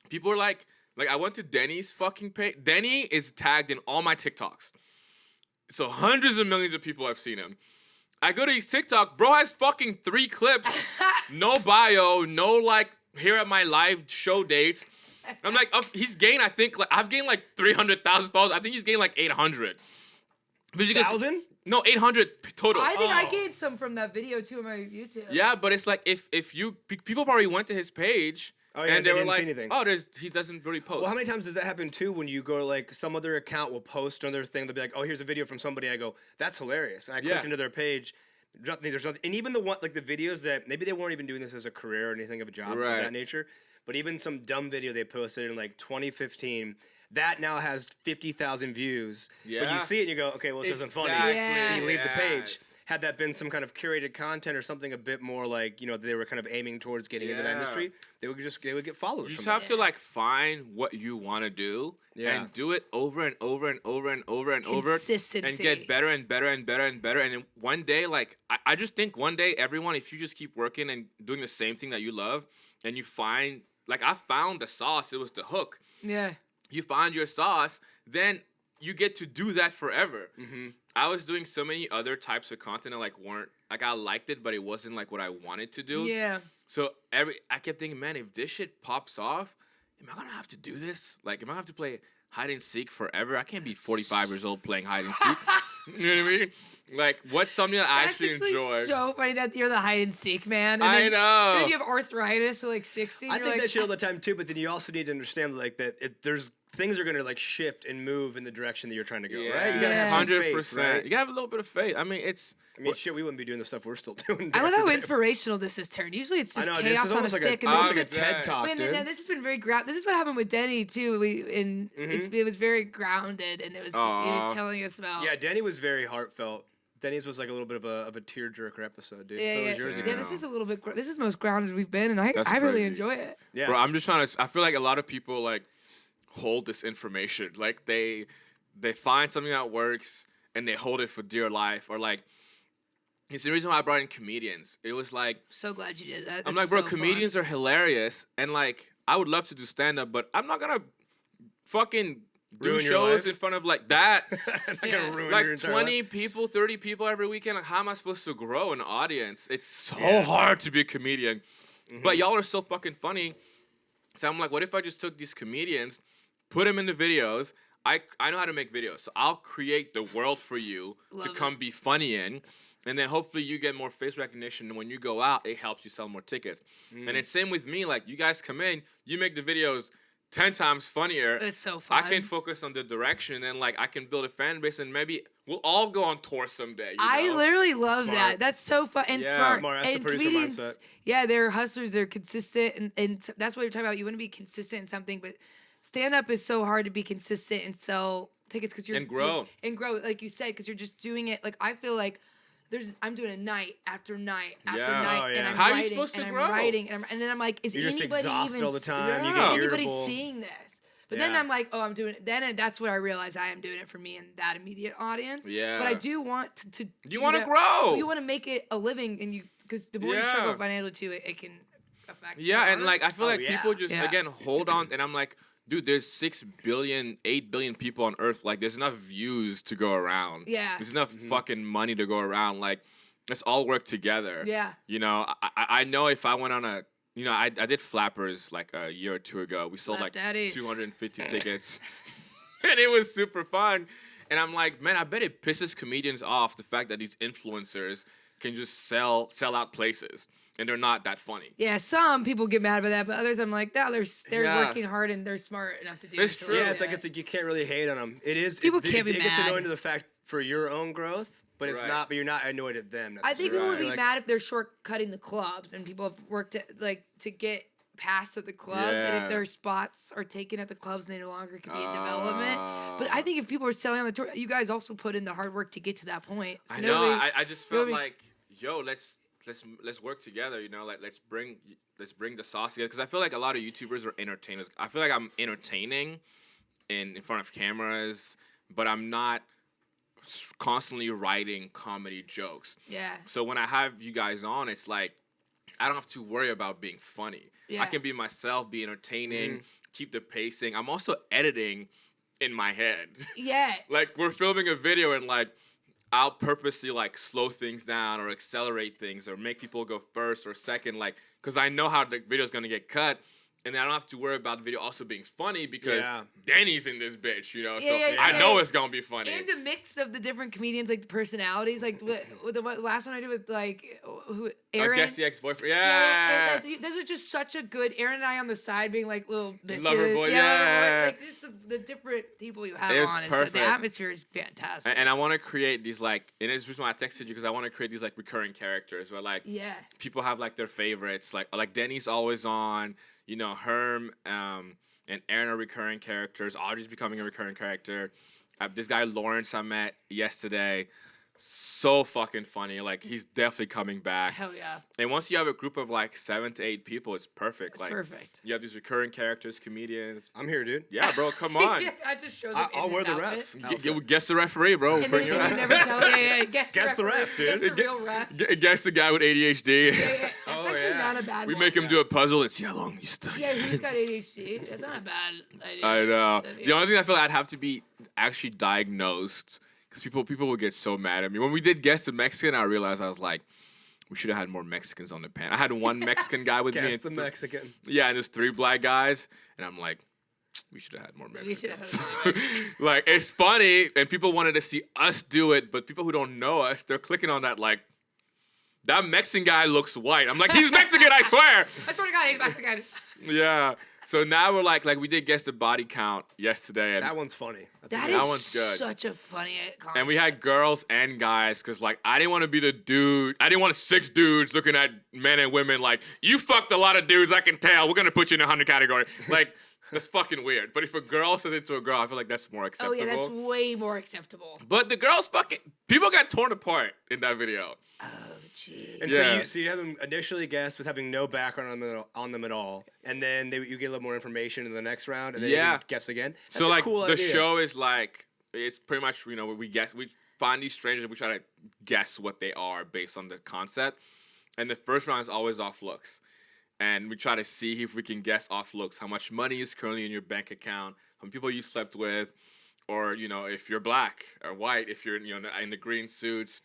A: People are like I went to Denny's fucking page. Denny is tagged in all my TikToks. So hundreds of millions of people have seen him. I go to his TikTok, bro has fucking 3 clips, no bio, no like here at my live show dates. I'm like, he's gained, I think, like, I've gained like 300,000 followers. I think he's gained like 800.
C: 1,000?
A: No, 800 total.
B: I think I gained some from that video too on my YouTube.
A: Yeah, but it's like if people probably went to his page and they were
C: didn't see
A: like,
C: anything.
A: oh, he doesn't really post.
C: Well, how many times does that happen too when you go to like some other account will post another thing, they'll be like, oh, here's a video from somebody. I go, that's hilarious. And I clicked into their page. There's nothing, and even the one like the videos that maybe they weren't even doing this as a career or anything of a job of that nature, but even some dumb video they posted in like 2015 that now has 50,000 views. Yeah. But you see it and you go, okay, well, this isn't funny.
B: Yeah.
C: So you leave the page. Had that been some kind of curated content or something a bit more like, you know, they were kind of aiming towards getting into that industry, they would get followers.
A: You just have to like find what you want to do and do it over and over and over and over and over and get better and better and better and better. And then one day, like, I just think one day, everyone, if you just keep working and doing the same thing that you love and you find, like, I found the sauce, it was the hook.
B: Yeah.
A: You find your sauce, then you get to do that forever.
C: Mm-hmm.
A: I was doing so many other types of content that like weren't like I liked it, but it wasn't like what I wanted to do.
B: Yeah.
A: So I kept thinking, man, if this shit pops off, am I gonna have to do this? Like, am I gonna have to play hide and seek forever? I can't be 45 years old playing hide and seek. You know what I mean? Like, what's something that I actually enjoy?
B: That's so funny that you're the hide and seek man. And
A: I know.
B: Then you have arthritis at like 60.
C: I think that shit all the time too, but then you also need to understand like that there's things are gonna like shift and move in the direction that you're trying to go, right? You gotta have some faith, right?
A: You gotta have a little bit of faith. I mean,
C: shit, we wouldn't be doing the stuff we're still doing.
B: I love how inspirational this has turned. Usually it's just chaos on a stick.
C: It's almost like a TED Talk, dude.
B: This has been very This is what happened with Denny too. It was very grounded, and it was telling us about.
C: Yeah, Denny was very heartfelt. Denny's was like a little bit of a tearjerker episode, dude.
B: Yeah,
C: so was yours.
B: Yeah, this is a little bit. This is the most grounded we've been, and I really enjoy it.
C: Yeah,
A: bro, I'm just trying to. I feel like a lot of people like hold this information, like they find something that works and they hold it for dear life, or like. It's the reason why I brought in comedians. It was like...
B: So glad you did that.
A: I'm like, bro, comedians are hilarious. And, like, I would love to do stand-up, but I'm not going to fucking do shows in front of, like, that. Like, 20 people, 30 people every weekend. Like, how am I supposed to grow an audience? It's so hard to be a comedian. Mm-hmm. But y'all are so fucking funny. So I'm like, what if I just took these comedians, put them in the videos... I know how to make videos, so I'll create the world for you to come be funny in. And then hopefully you get more face recognition. And when you go out, it helps you sell more tickets. And it's same with me. Like, you guys come in, you make the videos 10 times funnier.
B: It's so fun.
A: I can focus on the direction and, like, I can build a fan base. And maybe we'll all go on tour someday. You know?
B: I literally love that. That's so fun and smart.
C: That's
B: and
C: the producer mindset.
B: Yeah, they're hustlers. They're consistent. And that's what you're talking about. You want to be consistent in something. But stand-up is so hard to be consistent and sell tickets because you're...
A: And grow.
B: And grow, like you said, because you're just doing it. Like, I feel like... I'm doing it night after night after night, and I'm
A: How
B: writing,
A: are you supposed to grow?
B: and then I'm like, is
C: you're
B: anybody even
C: all the time.
B: is
C: You get
B: anybody
C: irritable.
B: seeing this? But then I'm like, oh, I'm doing it. Then that's what I realize I am doing it for me and that immediate audience. Yeah. But I do want to
A: you want to grow.
B: You want to make it a living, and because the more you struggle financially too, it can affect.
A: Yeah, and like I feel like people just again hold on, and I'm like. Dude, there's 6 billion, 8 billion people on Earth. Like, there's enough views to go around.
B: Yeah.
A: There's enough fucking money to go around. Like, let's all work together.
B: Yeah.
A: You know, I know if I went on a, you know, I did Flappers like a year or two ago. We sold like 250 tickets. And it was super fun. And I'm like, man, I bet it pisses comedians off the fact that these influencers can just sell out places. And they're not that funny.
B: Yeah, some people get mad about that, but others I'm like, no, they're working hard and they're smart enough to do it.
A: It's true.
C: Yeah, it's like you can't really hate on them. It is
B: people can't be mad.
C: It gets annoying to the fact for your own growth, but it's not. But you're not annoyed at them.
B: I think people would be mad if they're shortcutting the clubs and people have worked to get past at the clubs, and if their spots are taken at the clubs, they no longer can be in development. But I think if people are selling on the tour, you guys also put in the hard work to get to that point. So
A: I know. I just felt like, yo, let's work together, you know, like let's bring the sauce together, because I feel like a lot of YouTubers are entertainers. I feel like I'm entertaining in front of cameras, but I'm not constantly writing comedy jokes.
B: Yeah.
A: So when I have you guys on, it's like I don't have to worry about being funny.
B: Yeah.
A: I can be myself, be entertaining, keep the pacing. I'm also editing in my head.
B: Yeah.
A: Like, we're filming a video and like I'll purposely like slow things down or accelerate things or make people go first or second, like because I know how the video is gonna get cut. And then I don't have to worry about the video also being funny because Danny's in this bitch, you know. I know it's gonna be funny.
B: And the mix of the different comedians, like the personalities, like the last one I did with like Aaron.
A: I guess the ex-boyfriend. Yeah.
B: Those are just such a good. Aaron and I on the side being like little bitches.
A: Lover boy. Yeah.
B: Like just the different people you have on.
A: Perfect.
B: So the atmosphere is fantastic.
A: And I want to create these like, and it's the reason why I texted you because I want to create these like recurring characters where like people have like their favorites. Like Denny's always on. You know, Herm and Aaron are recurring characters. Audrey's becoming a recurring character. This guy Lawrence I met yesterday, so fucking funny. Like he's definitely coming back.
B: Hell yeah!
A: And once you have a group of like 7 to 8 people, it's perfect. Like
B: perfect.
A: You have these recurring characters, comedians.
C: I'm here, dude.
A: Yeah, bro, come on.
B: I just shows up.
C: I'll wear the
B: outfit.
C: ref.
A: Guess the referee, bro.
B: And then you never tell. Guess
C: the ref, dude.
B: Guess the real ref.
A: Guess the guy with ADHD.
B: That's actually not a bad
A: We
B: one.
A: make him do a puzzle and see how long you study.
B: Yeah, who's got ADHD? It's not a bad idea.
A: I know. The only thing I feel like I'd have to be actually diagnosed because people would get so mad at me. When we did Guess the Mexican, I realized I was like, we should have had more Mexicans on the panel. I had one Mexican guy with me.
C: Guess the Mexican.
A: Yeah, and there's 3 black guys, and I'm like, we should have had more Mexicans. Like, it's funny, and people wanted to see us do it, but people who don't know us, they're clicking on that like, that Mexican guy looks white. I'm like, he's Mexican, I swear.
B: I swear to God, he's Mexican.
A: Yeah. So now we're like we did Guess the Body Count yesterday. And
C: that one's funny.
B: That one's good. Such a funny concept.
A: And we had girls and guys because like I didn't want to be the dude. I didn't want 6 dudes looking at men and women like, you fucked a lot of dudes, I can tell. We're going to put you in a 100 category. Like, that's fucking weird. But if a girl says it to a girl, I feel like that's more acceptable.
B: Oh, yeah, that's way more acceptable.
A: But the girls people got torn apart in that video.
B: Oh, jeez.
C: And so you have them initially guess with having no background on them at all, and then you get a little more information in the next round, and then you guess again. That's
A: so like
C: cool
A: the
C: idea.
A: show is like it's pretty much we find these strangers and we try to guess what they are based on the concept, and the first round is always off looks, and we try to see if we can guess off looks how much money is currently in your bank account, how many people you slept with, or if you're black or white, if you're in the green suits,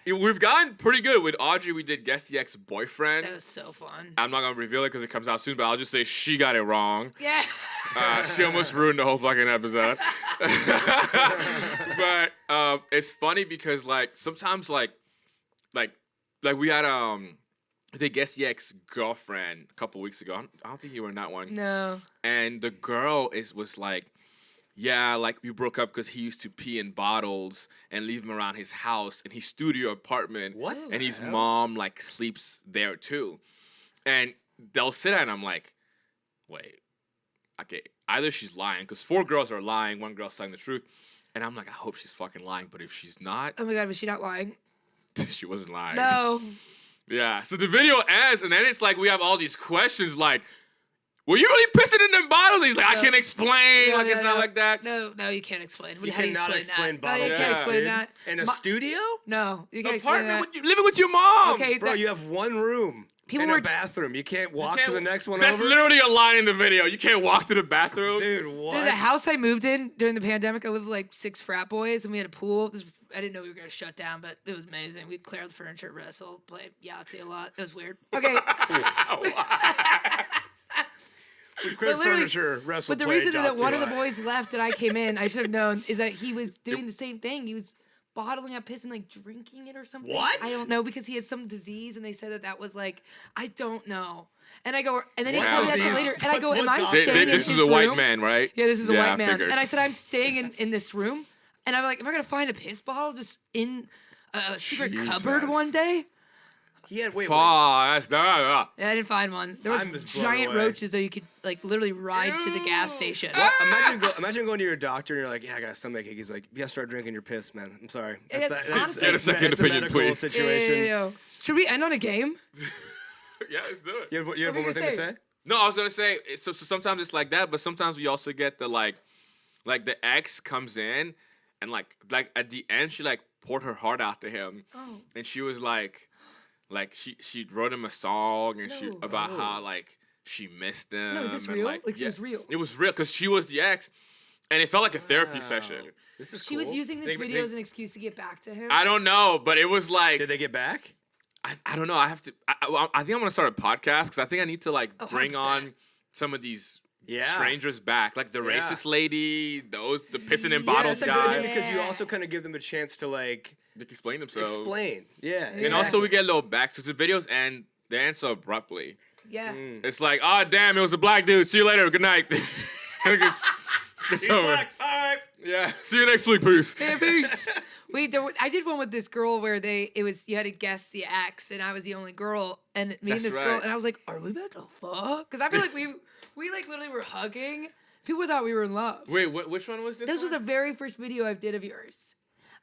A: we've gotten pretty good. With Audrey, we did Guess the Ex-Boyfriend.
B: That was so fun.
A: I'm not going to reveal it because it comes out soon, but I'll just say she got it wrong.
B: Yeah.
A: She almost ruined the whole fucking episode. But it's funny because, like, sometimes, like we had, they Guess the Ex-Girlfriend a couple weeks ago. I don't think you were in that one.
B: No.
A: And the girl was like, yeah, like we broke up because he used to pee in bottles and leave them around his house in his studio apartment.
C: What?
A: And his mom like sleeps there too. And they'll sit there and I'm like, wait, okay, either she's lying because 4 girls are lying, 1 girl's telling the truth. And I'm like, I hope she's fucking lying. But if she's not,
B: Oh my God, was she not lying?
A: she wasn't lying.
B: No.
A: Yeah. So the video ends and then it's like we have all these questions like, were you really pissing in them bottles? He's like, I can't explain.
B: No,
A: it's not like that.
B: No, you can't explain.
C: You
B: How do
C: cannot explain
B: that?
C: bottle
B: No, you can't
C: caps,
B: explain
C: dude.
B: that.
C: In a studio?
B: No, you can't explain that.
A: Living with your mom.
B: Okay,
C: Bro, you have 1 room and a bathroom. You can't walk to the next one
A: That's
C: over?
A: literally a line in the video. You can't walk to the bathroom.
C: Dude, what?
B: Dude, the house I moved in during the pandemic, I lived with like 6 frat boys, and we had a pool. I didn't know we were going to shut down, but it was amazing. We'd clear out the furniture, wrestle, play Yahtzee a lot. It was weird. Okay.
C: We cleared furniture, wrestle,
B: But the
C: play,
B: reason that one of the
C: Yahtzee.
B: boys left that I came in, I should have known, is that he was doing the same thing. He was bottling up piss and like drinking it or something.
C: What?
B: I don't know, because he had some disease and they said that was like, I don't know. And I go, and then he
C: What
B: told me that
C: disease?
B: later, and I go, am I
C: What
B: staying in
A: This
B: his
A: is a white
B: room?
A: man, right?
B: Yeah, this is a white
A: I
B: man.
A: figured.
B: And I said, I'm staying in this room. And I'm like, am I going to find a piss bottle just in a secret cupboard
A: Jesus.
B: one day?
C: He had, wait.
A: That's not.
B: Yeah, I didn't find one. There
C: I'm
B: was
C: just blown
B: giant
C: away.
B: roaches that you could like literally ride to the gas station.
C: Imagine going to your doctor and you're like, yeah, I got a stomachache. He's like, you gotta start drinking your piss, man. I'm sorry.
B: Yeah, honestly- Get a
A: second
C: it's
A: opinion,
C: medical
A: please.
C: Situation.
B: Yeah. Should we end on a game?
A: Yeah, let's do it.
C: You have
B: What
C: one
B: were
C: more
B: you
C: thing
B: gonna
C: to
B: say?
C: say?
A: No, I was gonna say so sometimes it's like that, but sometimes we also get the like the ex comes in and like at the end she like poured her heart out to him,
B: Oh.
A: and she was like she wrote him a song and she
B: No.
A: about how like she missed him.
B: No, is this
A: and,
B: real?
A: Like,
B: Like, she was real?
A: It was real because she was the ex, and it felt like a therapy
C: Wow.
A: session.
C: This is
B: She
C: cool.
B: was using this video as an excuse to get back to him.
A: I don't know, but it was like
C: Did they get back?
A: I don't know. I have to. I think I'm gonna start a podcast because I think I need to like bring
B: 100%.
A: on some of these
C: Yeah.
A: strangers back, like the
C: Yeah.
A: racist lady, the pissing in
C: Yeah,
A: bottles
C: it's a good idea
A: guy.
C: because you also kind of give them a chance to like
A: They can explain themselves.
C: explain. Yeah.
A: And also we get a little back because the videos end. They end so abruptly.
B: Yeah.
A: It's like, oh damn, it was a black dude. See you later. Good night. it's
C: He's
A: over.
C: black. All right.
A: Yeah. See you next week. Peace.
B: Hey, peace. Wait, I did one with this girl where you had to guess the ex, and I was the only girl, and me
A: That's
B: and this girl,
A: right.
B: and I was like, are we about to fuck? Because I feel like we like literally were hugging. People thought we were in love.
A: Wait, which one was this?
B: This was the
A: one?
B: very first video I did of yours.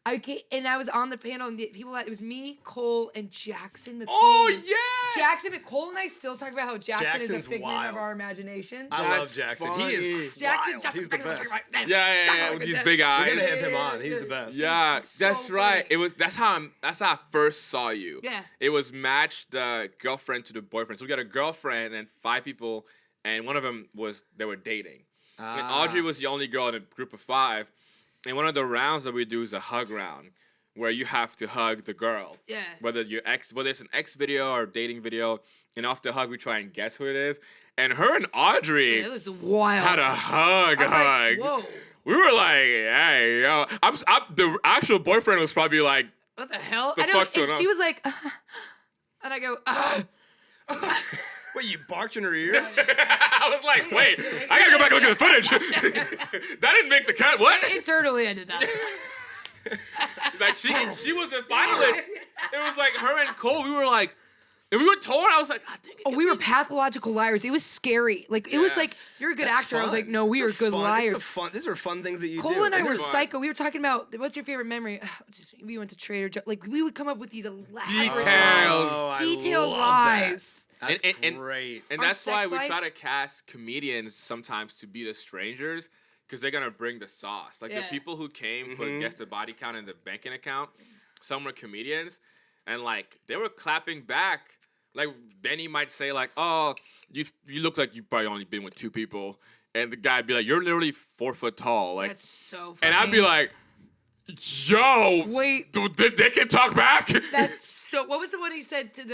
B: And I was on the panel, and it was me, Cole, and Jackson McQueen.
A: Oh yeah.
B: Jackson, Cole and I still talk about how Jackson is
C: Jackson's
B: a figment
C: wild.
B: of our imagination.
C: I love
A: That's
C: Jackson.
A: funny.
C: He is
B: Jackson,
C: wild.
B: Justin,
C: He's the best.
A: Yeah, with these big
C: We're
A: eyes.
C: gonna have him on. He's the best.
A: Yeah,
B: So
A: that's right.
B: funny.
A: That's how I first saw you.
B: Yeah.
A: It was matched girlfriend to the boyfriend. So we got a girlfriend and 5 people, and one of them they were dating. And Audrey was the only girl in a group of 5. And one of the rounds that we do is a hug round, where you have to hug the girl.
B: Yeah.
A: Whether it's an ex video or dating video, and off the hug we try and guess who it is. And her and Audrey
B: It was wild.
A: had a hug.
B: I was like, whoa,
A: We were like, hey, yo. The actual boyfriend was probably like,
B: what the hell?
A: The
B: I know,
A: fuck's
B: and
A: going
B: she
A: on?
B: was like, and I go,
C: Wait, you barked in her ear?
A: I was like, wait, I gotta go back and look at the footage. That didn't make the cut. What?
B: internally I did that.
A: Like she was a finalist. It was like her and Cole. We were like, and we were torn. I was like, I think.
B: Oh, we were pathological liars. It was scary. Like it was
A: Yeah.
B: like, you're a good
C: That's
B: actor. I was
C: fun.
B: like, no, we
C: These
B: are good
C: fun.
B: liars.
C: These are fun things that you do.
B: Cole and I
A: It's
B: were
A: fun.
B: psycho. We were talking about what's your favorite memory? We went to Trader Joe. Like we would come up with these elaborate
A: Details.
C: I
B: detailed
C: love that.
B: lies.
C: That's
A: And-
C: great.
A: And
B: Our
A: that's why
B: sex
A: we
B: life-
A: try to cast comedians sometimes to be the strangers, because they're gonna bring the sauce. Like the
B: Yeah.
A: people who came for guess the body count and the banking account, some were comedians, and like they were clapping back. Like Benny might say like, "Oh, you look like you probably only been with 2 people," and the guy'd be like, "You're literally 4 foot tall." Like,
B: That's so funny.
A: and I'd be like, "Yo,
B: wait,
A: they can talk back."
B: that's so. What was the one he said to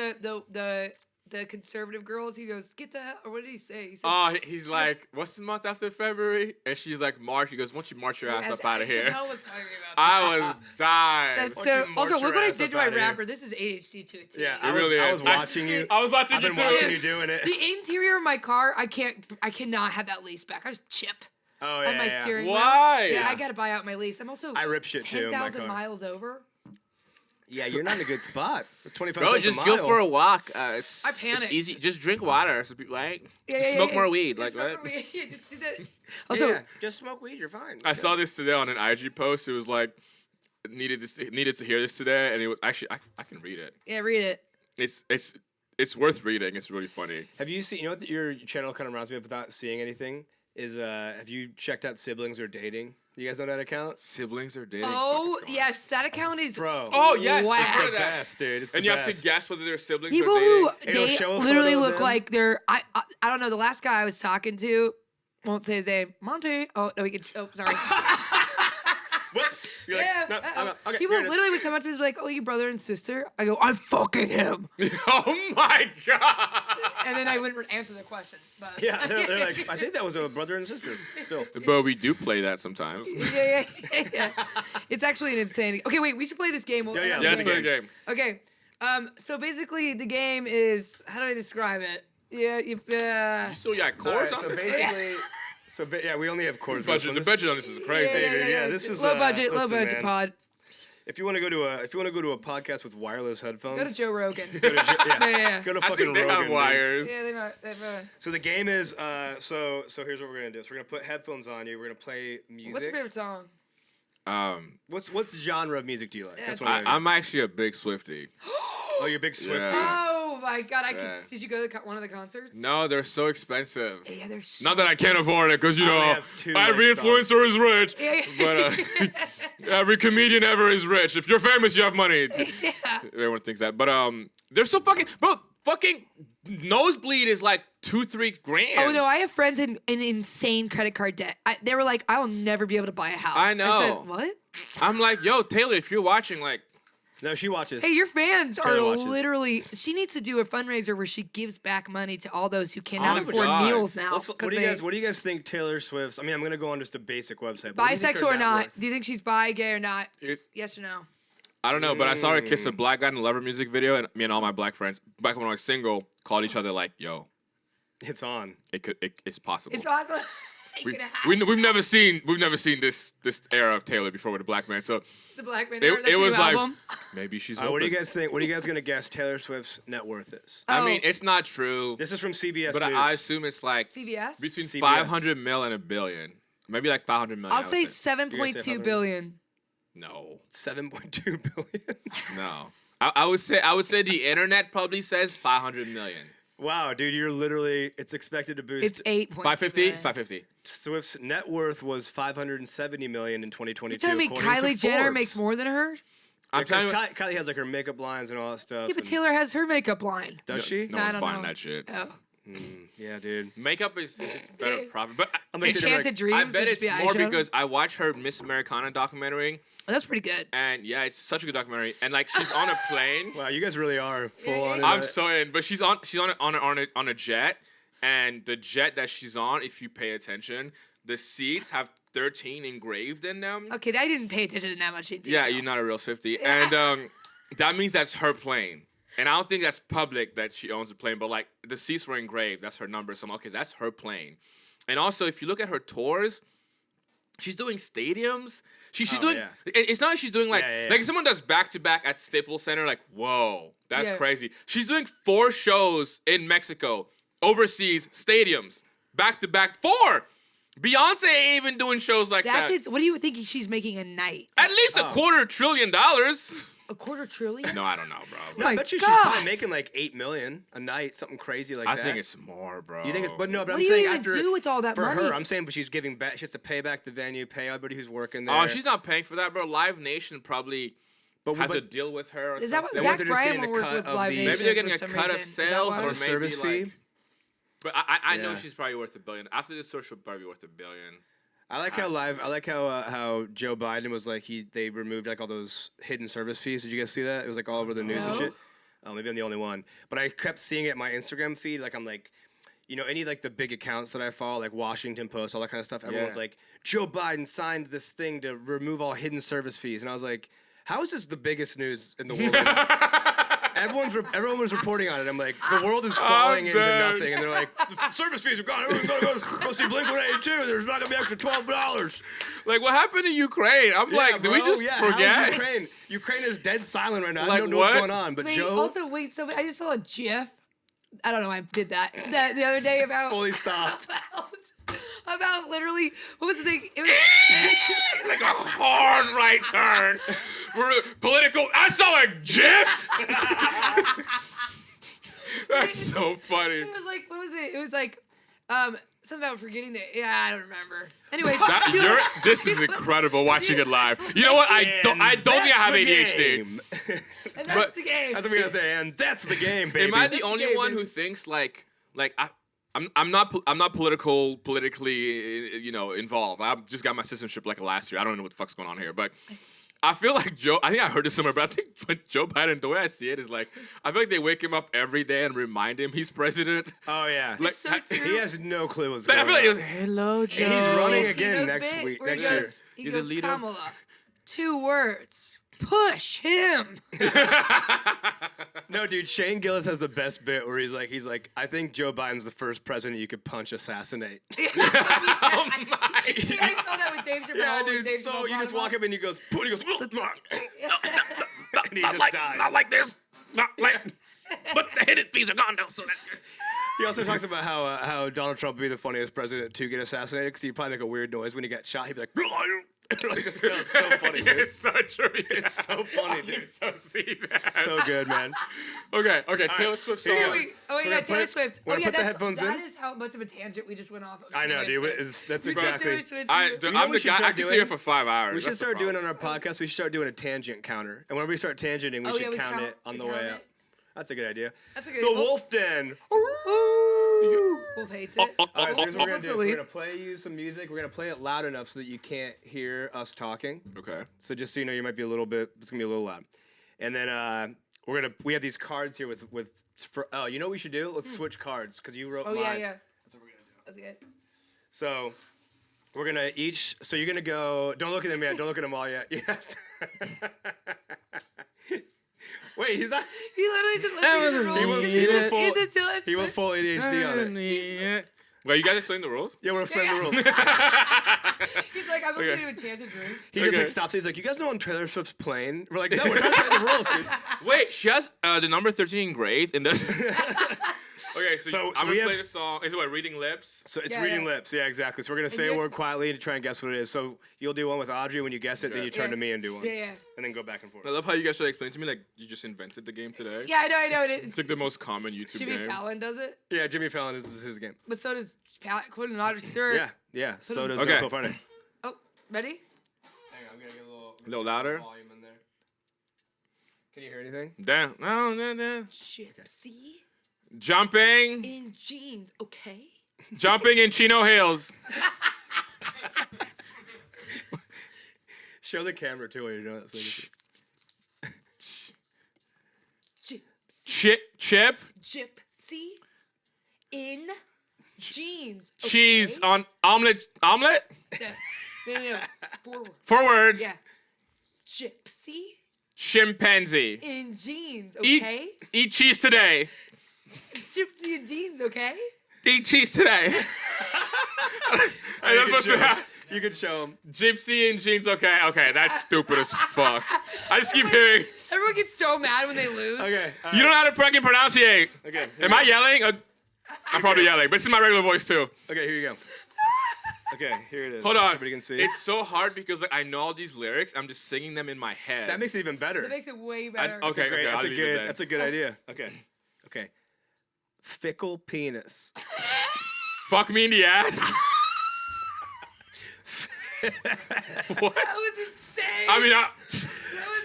B: the conservative girls? He goes, "Get the hell," or what did he say? He said,
A: Oh, he's like, "What's the month after February?" And she's like, "March." He goes, "Why don't you march your ass up out of here?"
B: Chappelle was talking about that.
A: I was dying.
B: That's
C: Why
B: so.
C: don't you march
B: Also, look
C: your
B: what I
C: ass
B: did
C: up
B: to my
C: outta here?
B: rapper. This is ADHD to a T.
C: Yeah,
A: It really
C: I
A: is.
C: was watching you.
A: I was watching
C: I've
A: you
C: been
A: too.
C: watching you doing it.
B: The interior of my car, I cannot have that lease back. I just chip
C: Oh
B: on my
C: yeah.
B: steering wheel.
A: Why?
B: Yeah, I gotta buy out my lease. I'm also
C: I rip shit too in my
B: 10,000
C: car.
B: miles over.
C: Yeah, you're not in a good spot. For 25
A: Bro,
C: cents
A: just
C: a
A: go
C: mile.
A: for a walk. It's
B: I panicked.
A: It's easy. Just drink water. So people like
B: Yeah,
A: smoke more
B: yeah.
A: weed.
B: Yeah,
A: Like
B: smoke
A: what?
B: more weed. Yeah, just do that. Also,
C: Yeah, just smoke weed. You're fine.
A: I saw this today on an IG post. It was like needed to hear this today, and it was actually I can read it.
B: yeah, read it.
A: It's worth reading. It's really funny.
C: Have you seen? You know what your channel kind of reminds me of without seeing anything is have you checked out Siblings Or Dating? You guys know that account?
A: Siblings are dating.
B: Oh
A: Fuck, it's going.
B: yes, that account is.
C: Bro.
A: Oh yes,
B: Wow.
A: I
C: It's
A: heard
C: the
A: of that.
C: best, dude. It's
A: And
C: the
A: you have
C: best.
A: to guess whether they're siblings
B: People
A: or
B: who
A: dating.
C: It'll
B: date
C: show a
B: literally
C: photo of
B: look
C: them.
B: like they're. I don't know. The last guy I was talking to, won't say his name. Monty. Oh no, he could. Oh sorry.
C: Whoops. You're like,
B: Yeah.
C: no,
B: uh-oh.
C: okay,
B: People
C: here it is.
B: literally would come up to me and be like, "Oh, you brother and sister?" I go, "I'm fucking him,"
A: Oh my god.
B: and then I wouldn't answer the question. But
C: Yeah, they're like, I think that was a brother and sister. Still.
A: But we do play that sometimes.
B: yeah. It's actually an insane. Okay, wait. We should play this game.
C: Yeah,
A: Yeah,
C: Yeah,
A: let's
C: it's
A: play a game.
B: Okay. So basically, the game is how do I describe it? Yeah.
A: You still got
C: All right,
A: chords on
C: so
A: this?
C: basically, yeah, we only have chords. for this
A: Budget,
C: one.
A: the
C: This-
A: budget on this is crazy.
C: Yeah, this is,
B: low budget,
C: listen,
B: low budget
C: man.
B: pod.
C: If you want to go to a podcast with wireless headphones,
B: Go to Joe Rogan.
C: Go to
B: Yeah.
C: Go to
A: I
C: fucking
A: think they
C: Rogan.
A: have
C: dude.
A: wires.
B: Yeah, they might.
C: So the game is so here's what we're gonna do. So we're gonna put headphones on you. We're gonna play music.
B: What's your favorite song?
C: What's genre of music do you like?
B: Yeah,
C: That's what I'm.
A: I'm actually a big Swiftie.
C: Oh, you're a big Swiftie.
A: Yeah.
B: Oh my God!
A: Yeah.
B: Did you go to one of the concerts?
A: No, they're so expensive.
B: Yeah, they're so.
A: Not that I can't afford it, because, you
C: I only
A: know,
C: have 2
A: every
C: next
A: influencer is rich.
B: Yeah.
A: But every comedian ever is rich. If you're famous, you have money.
B: Yeah.
A: Everyone thinks that. But they're so fucking nosebleed is like 2-3 grand.
B: Oh no, I have friends in insane credit card debt. They were like, "I will never be able to buy a house."
A: I
B: I
A: know.
B: said, "What?"
A: I'm like, yo, Taylor, if you're watching, like,
C: No, she watches.
B: Hey, your fans are
C: Taylor watches.
B: literally. She needs to do a fundraiser where she gives back money to all those who cannot
A: Oh my
B: afford
A: God.
B: meals now.
C: What do you guys think Taylor Swift's? I mean, I'm gonna go on just a basic website. but what do you think her
B: bisexual or
C: net
B: not?
C: worth-
B: Do you think she's bi, gay, or not?
A: It-
B: Yes or no?
A: I don't know, but I saw her kiss a black guy in a Lover music video, and me and all my black friends, back when I was single, called each other like, "Yo,
C: It's on.
A: it's possible."
B: It's possible.
A: We've never seen this era of Taylor before with a black man, so
B: The Black Man.
A: it was like maybe she's.
C: What do you
A: open.
C: guys think? What are you guys gonna guess Taylor Swift's net worth is?
A: I
B: Oh.
A: mean, it's not true,
C: This is from CBS
A: but
C: News.
A: I assume it's like
B: CBS.
A: between
C: CBS.
A: 500 mil and a billion, maybe like 500 million.
B: I'll
A: I would
B: say
C: You guys say
B: 7.2
C: 500?
B: billion.
A: no,
C: 7.2 billion.
A: no. I would say the internet probably says 500 million.
C: Wow, dude, you're literally. It's expected to boost.
B: It's 8.2
A: 550.
B: billion.
A: It's 550.
C: Swift's net worth was 570 million in 2022.
B: You're telling me
C: according to
B: Kylie Jenner
C: Forbes.
B: makes more than her?
A: I'm
C: Because
A: telling you,
C: Kylie has like her makeup lines and all that stuff.
B: Yeah, but
C: and-
B: Taylor has her makeup line.
C: does she?
A: no
B: I
A: one's
B: don't
A: buying
B: know.
A: that shit.
B: Oh.
C: Yeah, dude.
A: Makeup is just better profit, but
C: I'm excited to,
B: Enchanted Dreams.
A: I
B: would
A: bet
B: just
A: it's
B: be
A: more
B: eyeshadow.
A: because I watched her Miss Americana documentary,
B: Oh, that's pretty good.
A: and yeah, it's such a good documentary. And like, she's on a plane.
C: Wow, you guys really are full on.
A: I'm
C: into it.
A: so in, but she's on a jet, and the jet that she's on, if you pay attention, the seats have 13 engraved in them.
B: Okay, I didn't pay attention to that much in detail.
A: Yeah, you're not a real 50, and that means that's her plane. And I don't think that's public that she owns the plane, but like the seats were engraved. That's her number. So I'm okay, that's her plane. And also, if you look at her tours, she's doing stadiums. She's doing.
C: yeah.
A: It's not like she's doing like
C: Yeah.
A: like if someone does back to back at Staples Center. Like, whoa, that's
B: Yeah.
A: crazy. She's doing 4 shows in Mexico, overseas stadiums, back to back 4. Beyonce ain't even doing shows like
B: That's
A: that.
B: it. What do you think she's making a night?
A: At least a $250 billion.
B: $250 billion?
A: No, I don't know, bro.
C: No,
B: my
C: I bet you she's
B: God.
C: probably making like 8 million a night, something crazy like
A: I
C: that.
A: think it's more, bro.
C: You think it's? But no, but
B: What
C: I'm
B: do you
C: saying
B: even
C: after
B: do with all that
C: for
B: money?
C: her, I'm saying, but she's giving back. She has to pay back the venue, pay everybody who's working there.
A: Oh, she's not paying for that, bro. Live Nation probably has a
C: but
A: deal with her. Or
B: Is that what
A: something.
C: what
B: Zach
C: they're just
B: Bryan
C: getting
B: will
C: the
B: work
C: cut
B: with
C: of
B: Live
C: the-
B: Nation?
A: Maybe they're getting
B: for
A: a
B: some
A: cut of
B: reason. Is that
A: sales
B: why?
A: or maybe
C: service
A: like.
C: fee?
A: But I know
C: Yeah.
A: she's probably worth $1 billion. After this tour, she'll probably be worth $1 billion.
C: I like how Joe Biden was like they removed like all those hidden service fees. Did you guys see that? It was like all over the news and
B: No.
C: shit. Oh, maybe I'm the only one. But I kept seeing it in my Instagram feed. Like I'm like, you know, any like the big accounts that I follow, like Washington Post, all that kind of stuff. Everyone's
A: Yeah.
C: like, Joe Biden signed this thing to remove all hidden service fees, and I was like, how is this the biggest news in the world? right now? Everyone was reporting on it. I'm like, the world is falling into
A: dead.
C: nothing, and they're like, the service fees are gone. Everyone's gonna go see Blink-182. There's not gonna be extra $12.
A: Like, what happened in Ukraine? I'm like, did we just
C: How's
A: forget?
C: Ukraine? Ukraine is dead silent right now.
A: Like,
C: I don't know
A: what?
C: what's going on, but
B: Wait,
C: Joe
B: also, wait, so I just saw a GIF. I don't know why I did that. The other day about.
C: fully stopped.
B: About literally, what was the thing? It was.
A: Like a hard right turn. We're political. I saw a GIF. That's so funny.
B: It was like, what was it? It was like, something about forgetting the. Yeah, I don't remember. Anyways,
A: This is incredible watching it live. You know what? I don't think I have ADHD.
B: and that's
A: but-
B: the game.
C: That's what we're gonna say, and that's the game, baby.
A: Am I the
B: That's
A: only
B: gay,
A: one
B: dude.
A: who thinks I'm not politically involved. I just got my citizenship like last year. I don't know what the fuck's going on here, but I feel like I think I heard this somewhere, but I think with Joe Biden, the way I see it is like I feel like they wake him up every day and remind him he's president.
C: Oh yeah,
A: Like,
B: so true.
C: he has no clue what's
A: I
C: going
A: feel like
C: on.
A: it's, hello, Joe.
C: And he's running
B: See
C: again
B: those
C: next
B: bit
C: week,
B: where
C: next
B: he
C: year.
B: goes, He
A: You're the
B: goes,
A: leader?
B: Kamala. 2 words. Push him.
C: No, dude, Shane Gillis has the best bit where he's like, I think Joe Biden's the first president you could punch assassinate.
B: I saw that with Dave Chappelle.
C: Yeah,
B: when
C: dude.
B: Dave
C: So
B: Chappelle
C: you just
B: brought
C: walk
B: him
C: up and he goes, and he just dies.
A: Not like this. Not like. But the hidden fees are gone now, so that's good.
C: He also talks about how Donald Trump would be the funniest president to get assassinated because he'd probably make a weird noise when he got shot. He'd be like, like just, that was so funny, dude.
A: It's so true.
C: It's so funny, dude.
A: So see that.
C: So good, man.
A: Okay. Taylor Swift song.
B: Okay, wait. Oh,
C: We're
B: yeah,
C: gonna
B: Taylor
C: put-
B: Swift.
C: wanna
B: Oh, yeah,
C: put the headphones
B: that
C: in?
B: is how much of a tangent we just went off of.
C: I know,
B: Taylor
C: dude.
B: Swift.
C: That's
B: We said
C: exactly.
B: Taylor Swift.
A: I
C: know what
A: I'm
C: we
A: the
C: should
A: guy.
C: start
A: I can sit
C: doing?
A: here for 5 hours.
C: We should
A: That's the
C: start doing
A: problem.
C: on our podcast. We should start doing a tangent counter, and when we start tangenting, we
B: Oh,
C: should
B: yeah, we
C: count it on
B: we
C: the
B: count
C: way
B: it.
C: up. That's a good idea.
B: That's a good
C: The
B: idea.
C: Wolf Den.
B: Ooh. Wolf hates it.
C: All right, so here's what we're gonna
B: Wants
C: do.
B: to
C: is We're
B: leave.
C: gonna play you some music. We're gonna play it loud enough so that you can't hear us talking.
A: Okay.
C: So just so you know, you might be a little bit. It's gonna be a little loud. And then we have these cards here with you know what we should do? Let's switch cards because you wrote
B: Oh
C: mine.
B: yeah.
C: That's what we're gonna do.
B: That's good.
C: So we're gonna each. So you're gonna go. Don't look at them yet. Don't look at them all yet. Yes. Wait, he's not.
B: He literally just listened to the rules.
C: He went full ADHD on it.
A: Well, you guys explain the rules?
C: Yeah, we're explaining the rules.
B: He's like, I'm listening to a chance of dream.
C: He just like stops. He's like, "You guys know when Taylor Swift's playing?" We're like, "No, we're trying to play the rules, dude."
A: Wait, she has the number 13 grade in this. Okay, so I'm gonna play the song. Is it what, reading lips?
C: So it's
B: Yeah,
C: reading
B: yeah.
C: lips. Yeah, exactly. So we're gonna say
B: you
C: a
B: have
C: word
B: to-
C: quietly to try and guess what it is. So you'll do one with Audrey. When you guess it, then you turn
B: Yeah.
C: to me and do one.
B: Yeah.
C: And then go back and forth.
A: I love how you guys should explain to me like you just invented the game today.
B: Yeah, I know. It's
A: It's like the most common YouTube
B: Jimmy
A: game.
B: Fallon does it,
C: Yeah, Jimmy Fallon is his game.
B: but so does Patt Quinn and Audrey Stewart.
C: Yeah. So
B: does-
C: does
A: Okay.
C: Go Funny.
B: Oh, ready?
C: Hang on, I'm gonna get a
A: little louder.
C: volume in there. Can you hear anything?
A: Damn. No.
B: Gypsy
A: Jumping.
B: in jeans, okay?
A: Jumping in chino heels.
C: Show the camera too while you're doing it. So
A: Chip.
B: Gypsy in jeans. Okay?
A: Cheese on omelet.
B: Yeah. No. Forward.
A: 4 words.
B: Yeah. Gypsy
A: Chimpanzee.
B: in jeans.
A: Eat
B: Okay.
A: eat cheese today.
B: Gypsy in jeans. Okay.
A: Eat cheese today. Hey, that's what's that.
C: You could show him.
A: Gypsy in jeans. Okay, that's stupid as fuck. I just keep hearing.
B: Everyone gets so mad when they lose.
C: Okay.
A: You don't know how to fucking pronunciate.
C: Okay.
A: Am I yelling? I'm probably yelling, but this is my regular voice too.
C: Okay, here you go. Okay, here it is.
A: Hold on.
C: Everybody can see.
A: It's so hard because like I know all these lyrics. I'm just singing them in my head.
C: That makes it even better.
B: That makes it way better.
A: Okay.
C: Great.
A: I'll leave it then.
C: That's a good idea. Okay. Fickle penis.
A: Fuck me in the ass. What?
B: That was insane.
A: I mean,
B: that was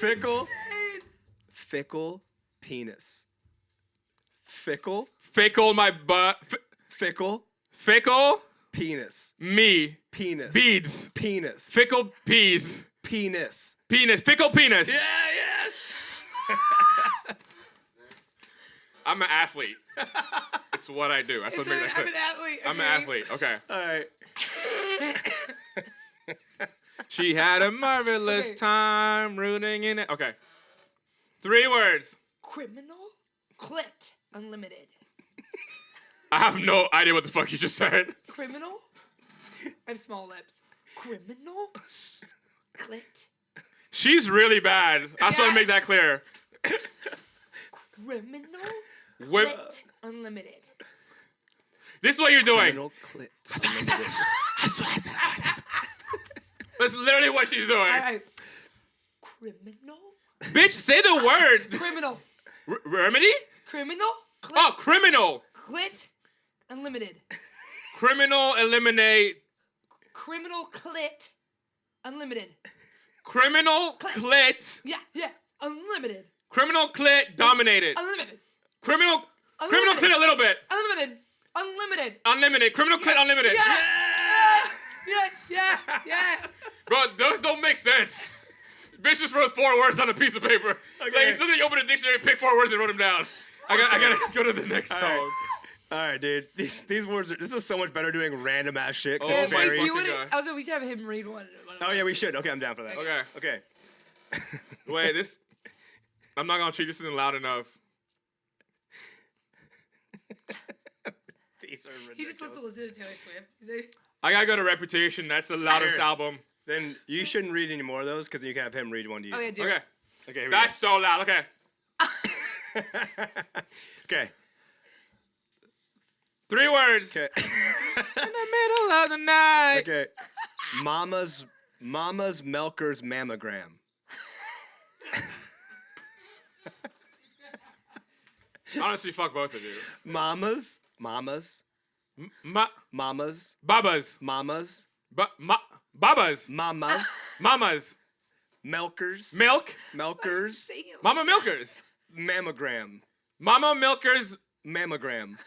C: Fickle.
B: insane.
C: Fickle penis. Fickle.
A: Fickle my butt.
C: Fickle
A: Fickle
C: penis.
A: me.
C: Penis.
A: Beads.
C: Penis.
A: Fickle peas.
C: Penis.
A: Penis. Fickle penis.
C: Yeah, yes.
A: I'm an athlete. It's what I do. That's what makes
B: I'm an athlete.
A: I'm an athlete. Okay.
C: All right.
A: She had a marvelous
B: Okay.
A: time rooting in it. Okay. 3 words.
B: Criminal clit unlimited.
A: I have no idea what the fuck you just said.
B: Criminal. I have small lips. Criminal clit.
A: She's really bad. I just want to make that clear.
B: Criminal
A: Whip.
B: clit unlimited.
A: This is what you're doing.
C: Criminal clit.
A: That's literally what she's doing.
B: All right. Criminal.
A: Bitch, say the word.
B: Criminal.
A: Remedy?
B: Criminal clit.
A: Oh, criminal.
B: Clit unlimited.
A: Criminal eliminate.
B: Criminal clit unlimited.
A: Criminal clit.
B: Yeah. Unlimited.
A: Criminal clit dominated.
B: Unlimited.
A: Criminal
B: Unlimited.
A: clit a little bit.
B: Unlimited. Unlimited.
A: Unlimited. Criminal clit unlimited.
B: Yeah.
A: Bro, those don't make sense. Bitch just wrote 4 words on a piece of paper. Like, it's literally opened a dictionary, picked 4 words, and wrote them down. I gotta go to the next song.
C: All right, dude. These words. This is so much better doing random ass shit. 'Cause
A: Oh
C: it's
A: my
C: very.
A: fucking
B: we
A: God.
B: should have him read one.
C: Oh yeah, we should. Okay, I'm down for that.
A: Okay.
C: Okay.
A: Wait, this. I'm not gonna cheat. This isn't loud enough.
C: These are ridiculous.
B: He just wants to listen to Taylor Swift. He's like,
A: I gotta go to Reputation. That's the loudest
C: Sure.
A: album.
C: Then you shouldn't read any more of those because you can have him read one to you.
B: oh yeah, dude.
A: Okay.
C: Okay. Here we
A: That's so loud. Okay.
C: go. Okay.
A: 3 words.
C: Okay.
A: In the middle of the night.
C: Okay. Mama's Melker's mammogram.
A: Honestly, fuck both of you.
C: Mama's
A: Babas.
C: Babas
A: Mamas.
C: Melker's
A: Milk. Mama Milkers.
C: mammogram.
A: Mama Milkers.
C: Mammogram.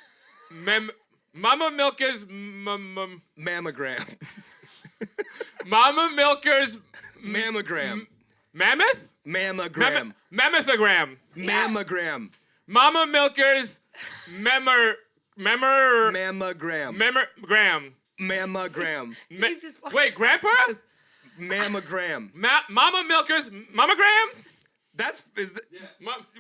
A: Mama Milkers.
C: Mammogram.
A: Mama Milkers.
C: Mammogram.
A: Mammoth?
C: Mammogram.
A: Mammogram.
C: Mammogram.
A: Mama Milker's Mammogram.
C: Mammogram.
A: Wait, Grandpa?
C: Mammogram.
A: Mama Milker's mammogram?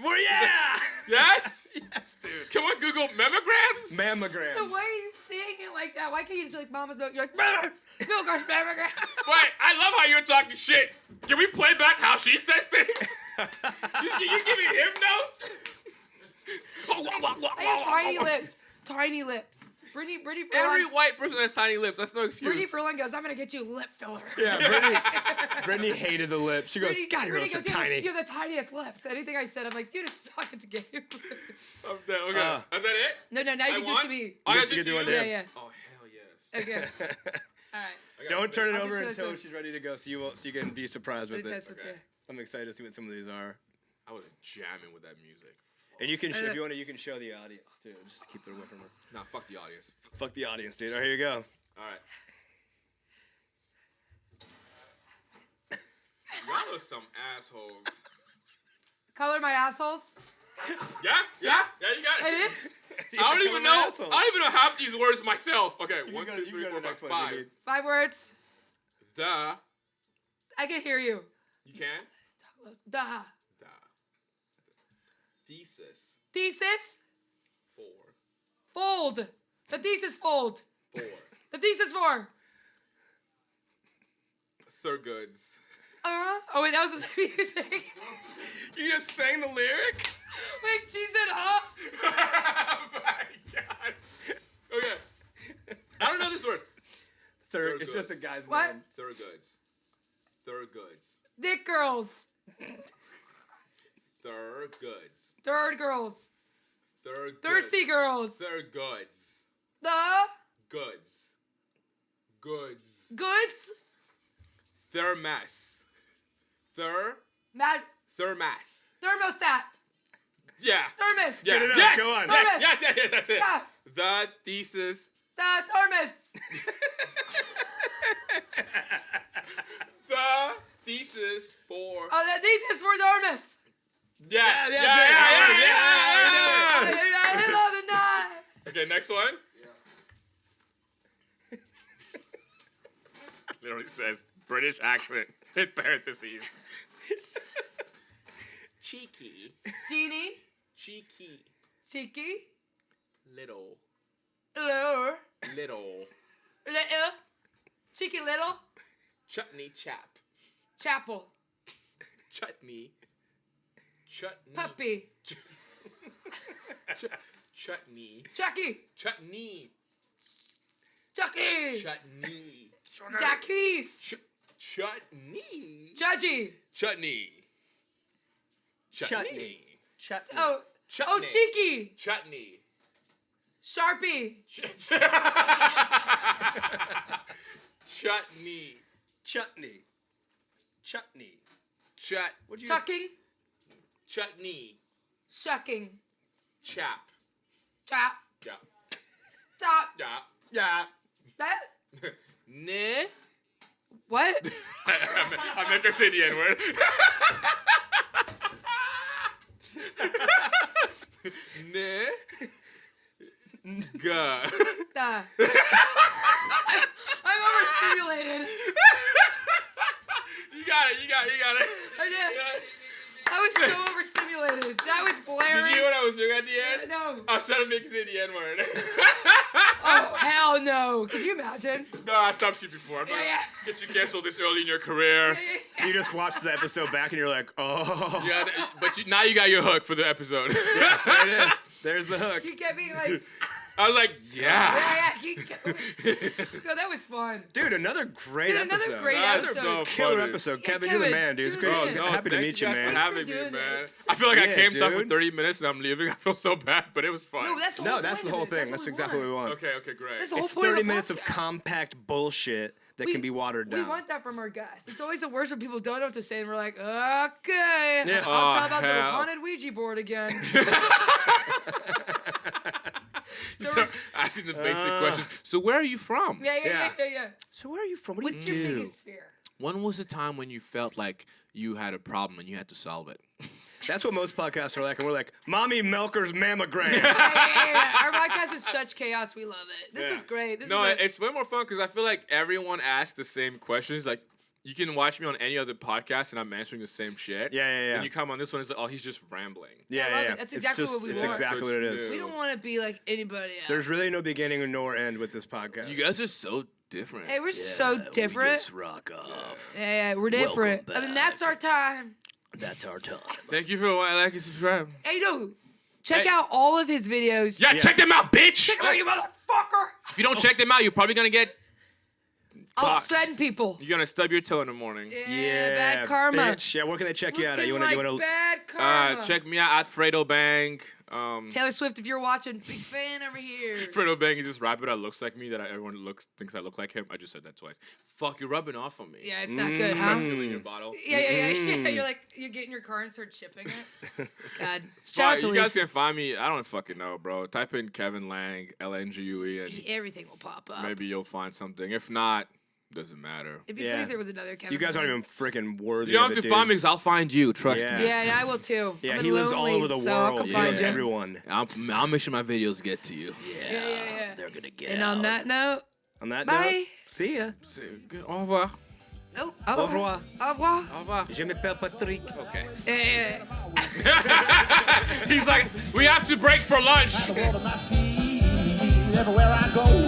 C: Well, yeah.
A: Yes?
C: Yes, dude.
A: Can we Google mammograms?
C: Mammogram.
B: Why are you saying it like that? Why can't you just be like mama's milk? You're like, milk, mammogram.
A: Wait, I love how you're talking shit. Can we play back how she says things? you giving him notes?
B: I have tiny lips. Tiny lips. Brittany
A: Every
B: Furlan.
A: white person has tiny lips. That's no excuse.
B: Brittany Furlan goes, I'm gonna get you a lip filler.
C: Yeah, Brittany hated the lips. She goes, God, your
B: Brittany
C: lips are
B: goes,
C: tiny.
B: you have the tiniest lips. Anything I said, I'm like, dude, it's talking to game.
A: I'm dead. Okay. Is that it?
B: No, now you
A: I
B: can do
A: won?
B: it to me.
A: I got
C: You
A: to
C: can do
A: you?
C: one to
B: Yeah,
C: him.
B: yeah.
A: Oh, hell yes.
B: Okay. All right.
C: Don't turn it
B: I'll
C: over
B: do
C: until
B: this.
C: she's ready to go, so you can be surprised with
B: That's
C: it.
B: what's
A: Okay.
B: here.
C: I'm excited to see what some of these are.
A: I was jamming with that music.
C: And you can, if you want to, you can show the audience too. Just to keep it away from her.
A: Nah, fuck the audience.
C: Fuck the audience, dude. All right, here you go.
A: All right. Y'all are some assholes.
B: Color my assholes.
A: Yeah, you got
B: I
A: it.
B: did.
A: I don't even know. I don't even know half these words myself. Okay,
C: You
A: 1,
C: go-
A: 2,
C: you
A: 3,
C: go to
A: 4,
C: the next
A: 5,
C: one if
A: 5.
C: you need.
B: 5 words.
A: The.
B: I can hear you.
A: You can.
B: The.
A: The. Thesis.
B: Thesis.
A: 4.
B: Fold. The thesis fold.
A: 4.
B: The thesis 4.
A: Thurgoods.
B: Oh wait, that was the music.
C: You just sang the lyric?
B: Wait, she said, huh?
A: Oh my god. Okay. I don't know this word.
C: Third. It's just a guy's
B: What?
C: name.
A: Thurgoods. Thurgoods.
B: Dick girls.
A: Thurgoods.
B: Third girls.
A: Thurgoods.
B: Thirsty girls.
A: Thurgoods.
B: The
A: Goods. Goods.
B: goods.
A: Thermos.
B: Mad
A: Thermos.
B: thermostat.
A: Yeah.
B: Thermos.
A: Yeah.
C: Get it out,
A: Yes.
C: go on.
A: Yes.
B: Thermos.
A: Yes. That's it.
B: Yeah.
A: The thesis.
B: The thermos.
A: The thesis for.
B: Oh, the thesis for thermos.
A: Yes.
C: Yeah,
A: Yeah.
C: that's it.
B: I love the night.
A: Okay, next one. Literally says British accent in parentheses. Cheeky.
B: Genie.
A: Cheeky.
B: Cheeky.
A: Little.
B: Little.
A: Little.
B: Little. Cheeky little.
A: Chutney chap.
B: Chapel.
A: Chutney. Chutney.
B: Puppy.
A: Chutney.
B: Chucky.
A: Chutney.
B: Chucky.
A: Chutney.
B: Jackies.
A: Chutney.
B: Judgy.
A: Chutney.
C: Chutney. Chutney.
B: Oh.
A: Chutney.
B: Oh, cheeky.
A: Chutney.
B: Sharpie.
A: Chutney.
C: Chutney. Chutney.
A: What'd you
B: Chucking.
A: Chutney.
B: Shucking.
A: Chap.
B: Chop.
A: Yeah.
B: Stop.
A: Yeah.
C: Yeah.
B: That.
A: Ne.
B: What?
A: I meant to say the N-word. Ne. Ga.
B: I'm overstimulated.
A: You got it.
B: I did. I was so overstimulated. That was
A: Did
B: blaring.
A: you hear what I was doing at the end?
B: No.
A: I was trying to make you say the N-word.
B: Oh, hell no. Could you imagine?
A: No, I stopped you before. I'm not
B: Yeah.
A: get you canceled this early in your career.
C: You just watched the episode back and you're like, oh.
A: Yeah, but now you got your hook for the episode.
C: There it is. There's the hook.
B: You kept being like,
A: I was like, yeah.
B: you kept, no, that was fun.
C: Dude, another great
B: Dude,
C: episode.
B: another great
A: That's
B: episode.
A: so
C: Killer
A: funny.
C: episode.
B: Yeah,
C: Kevin, you're the
B: Kevin,
C: man, dude. It's
B: do
C: great.
B: it.
A: No,
C: Happy to
A: thank
C: meet you,
A: guys
C: man.
A: for
B: Thanks
A: having
B: for
A: me,
B: doing
A: man.
B: this.
A: I feel like I
C: Yeah,
A: came talk for
C: dude.
A: 30 minutes and I'm leaving. I feel so bad, but it was fun.
B: No, that's the whole
C: No,
B: point
C: that's the
B: of
C: whole
B: it.
C: thing. That's exactly what we want.
A: Okay, great.
B: That's the whole
C: It's
B: point of
C: 30
B: the
C: minutes of
B: podcast.
C: compact bullshit that can be watered down.
B: We want that from our guests. It's always the worst when people don't know what to say and we're like, okay,
C: Yeah.
B: I'll
A: Oh,
B: talk about the
A: hell.
B: haunted Ouija board again. So
A: So, asking the basic questions. So where are you from?
B: yeah.
C: So where are you from? What do
B: What's
C: you
B: your
C: do?
B: biggest fear?
A: when was the time when you felt like you had a problem and you had to solve it?
C: That's what most podcasts are like, and we're like, Mommy Milker's mammogram.
B: Our podcast is such chaos. We love it. This was great.
A: It's way more fun because I feel like everyone asks the same questions. Like, you can watch me on any other podcast and I'm answering the same shit.
C: Yeah.
A: When you come on this one, it's like, oh, he's just rambling.
C: Yeah.
B: That's exactly what we want.
C: It's exactly what it is.
B: We don't want to be like anybody else.
C: There's really no beginning nor end with this podcast.
A: You guys are so different.
B: Hey, we're so different.
E: We just rock off.
B: Yeah, we're different.
E: Welcome
B: I mean, that's our time.
E: That's our time.
A: Thank you for liking and subscribe.
B: Hey, check out all of his videos.
A: Yeah, check them out, bitch.
B: Check them out, you motherfucker.
A: If you don't check them out, you're probably gonna get.
B: I'll
A: Box.
B: send people.
A: You're gonna stub your toe in the morning.
B: Yeah, bad karma.
C: Bitch. Yeah, where can they check you out?
B: Looking
C: You
B: like
C: wanna
B: bad karma.
A: Check me out at Fredo Bang.
B: Taylor Swift, if you're watching, big fan over here.
A: Fredo Bang is this rapper that looks like me that everyone thinks I look like him. I just said that twice. Fuck, you're rubbing off on me.
B: Yeah, it's not good, huh?
A: Filling your bottle.
B: Yeah. You're like, you get in your car and start shipping it. God. Shout out to
A: you guys
B: Lisa.
A: can find me. I don't fucking know, bro. Type in Kevin Langue, Langue, and
B: Everything will pop up.
A: maybe you'll find something. If not, doesn't matter.
B: It'd be funny if there was another Kevin.
C: You guys aren't
B: Lang.
C: even freaking worthy.
B: Oh,
A: You don't
C: of
A: have
C: it,
A: to
C: dude.
A: find me because I'll find you. Trust
C: Yeah.
A: me.
B: Yeah, and I will too.
C: Yeah,
B: I'm
C: he lives all
B: lonely,
C: over the
B: so I'll
C: world.
B: come
C: He
B: find
C: knows
B: you.
C: everyone.
A: I'll make sure my videos get to you.
B: Yeah.
E: They're gonna get
B: And
E: out.
B: on that note,
C: On that
B: Bye.
C: note, see ya.
A: Au revoir.
B: no,
C: Au revoir.
B: Au revoir.
A: Au revoir.
C: Je m'appelle Patrick.
A: Okay.
B: Yeah.
A: He's like, we have to break for lunch.
D: The world of my feet, everywhere I go.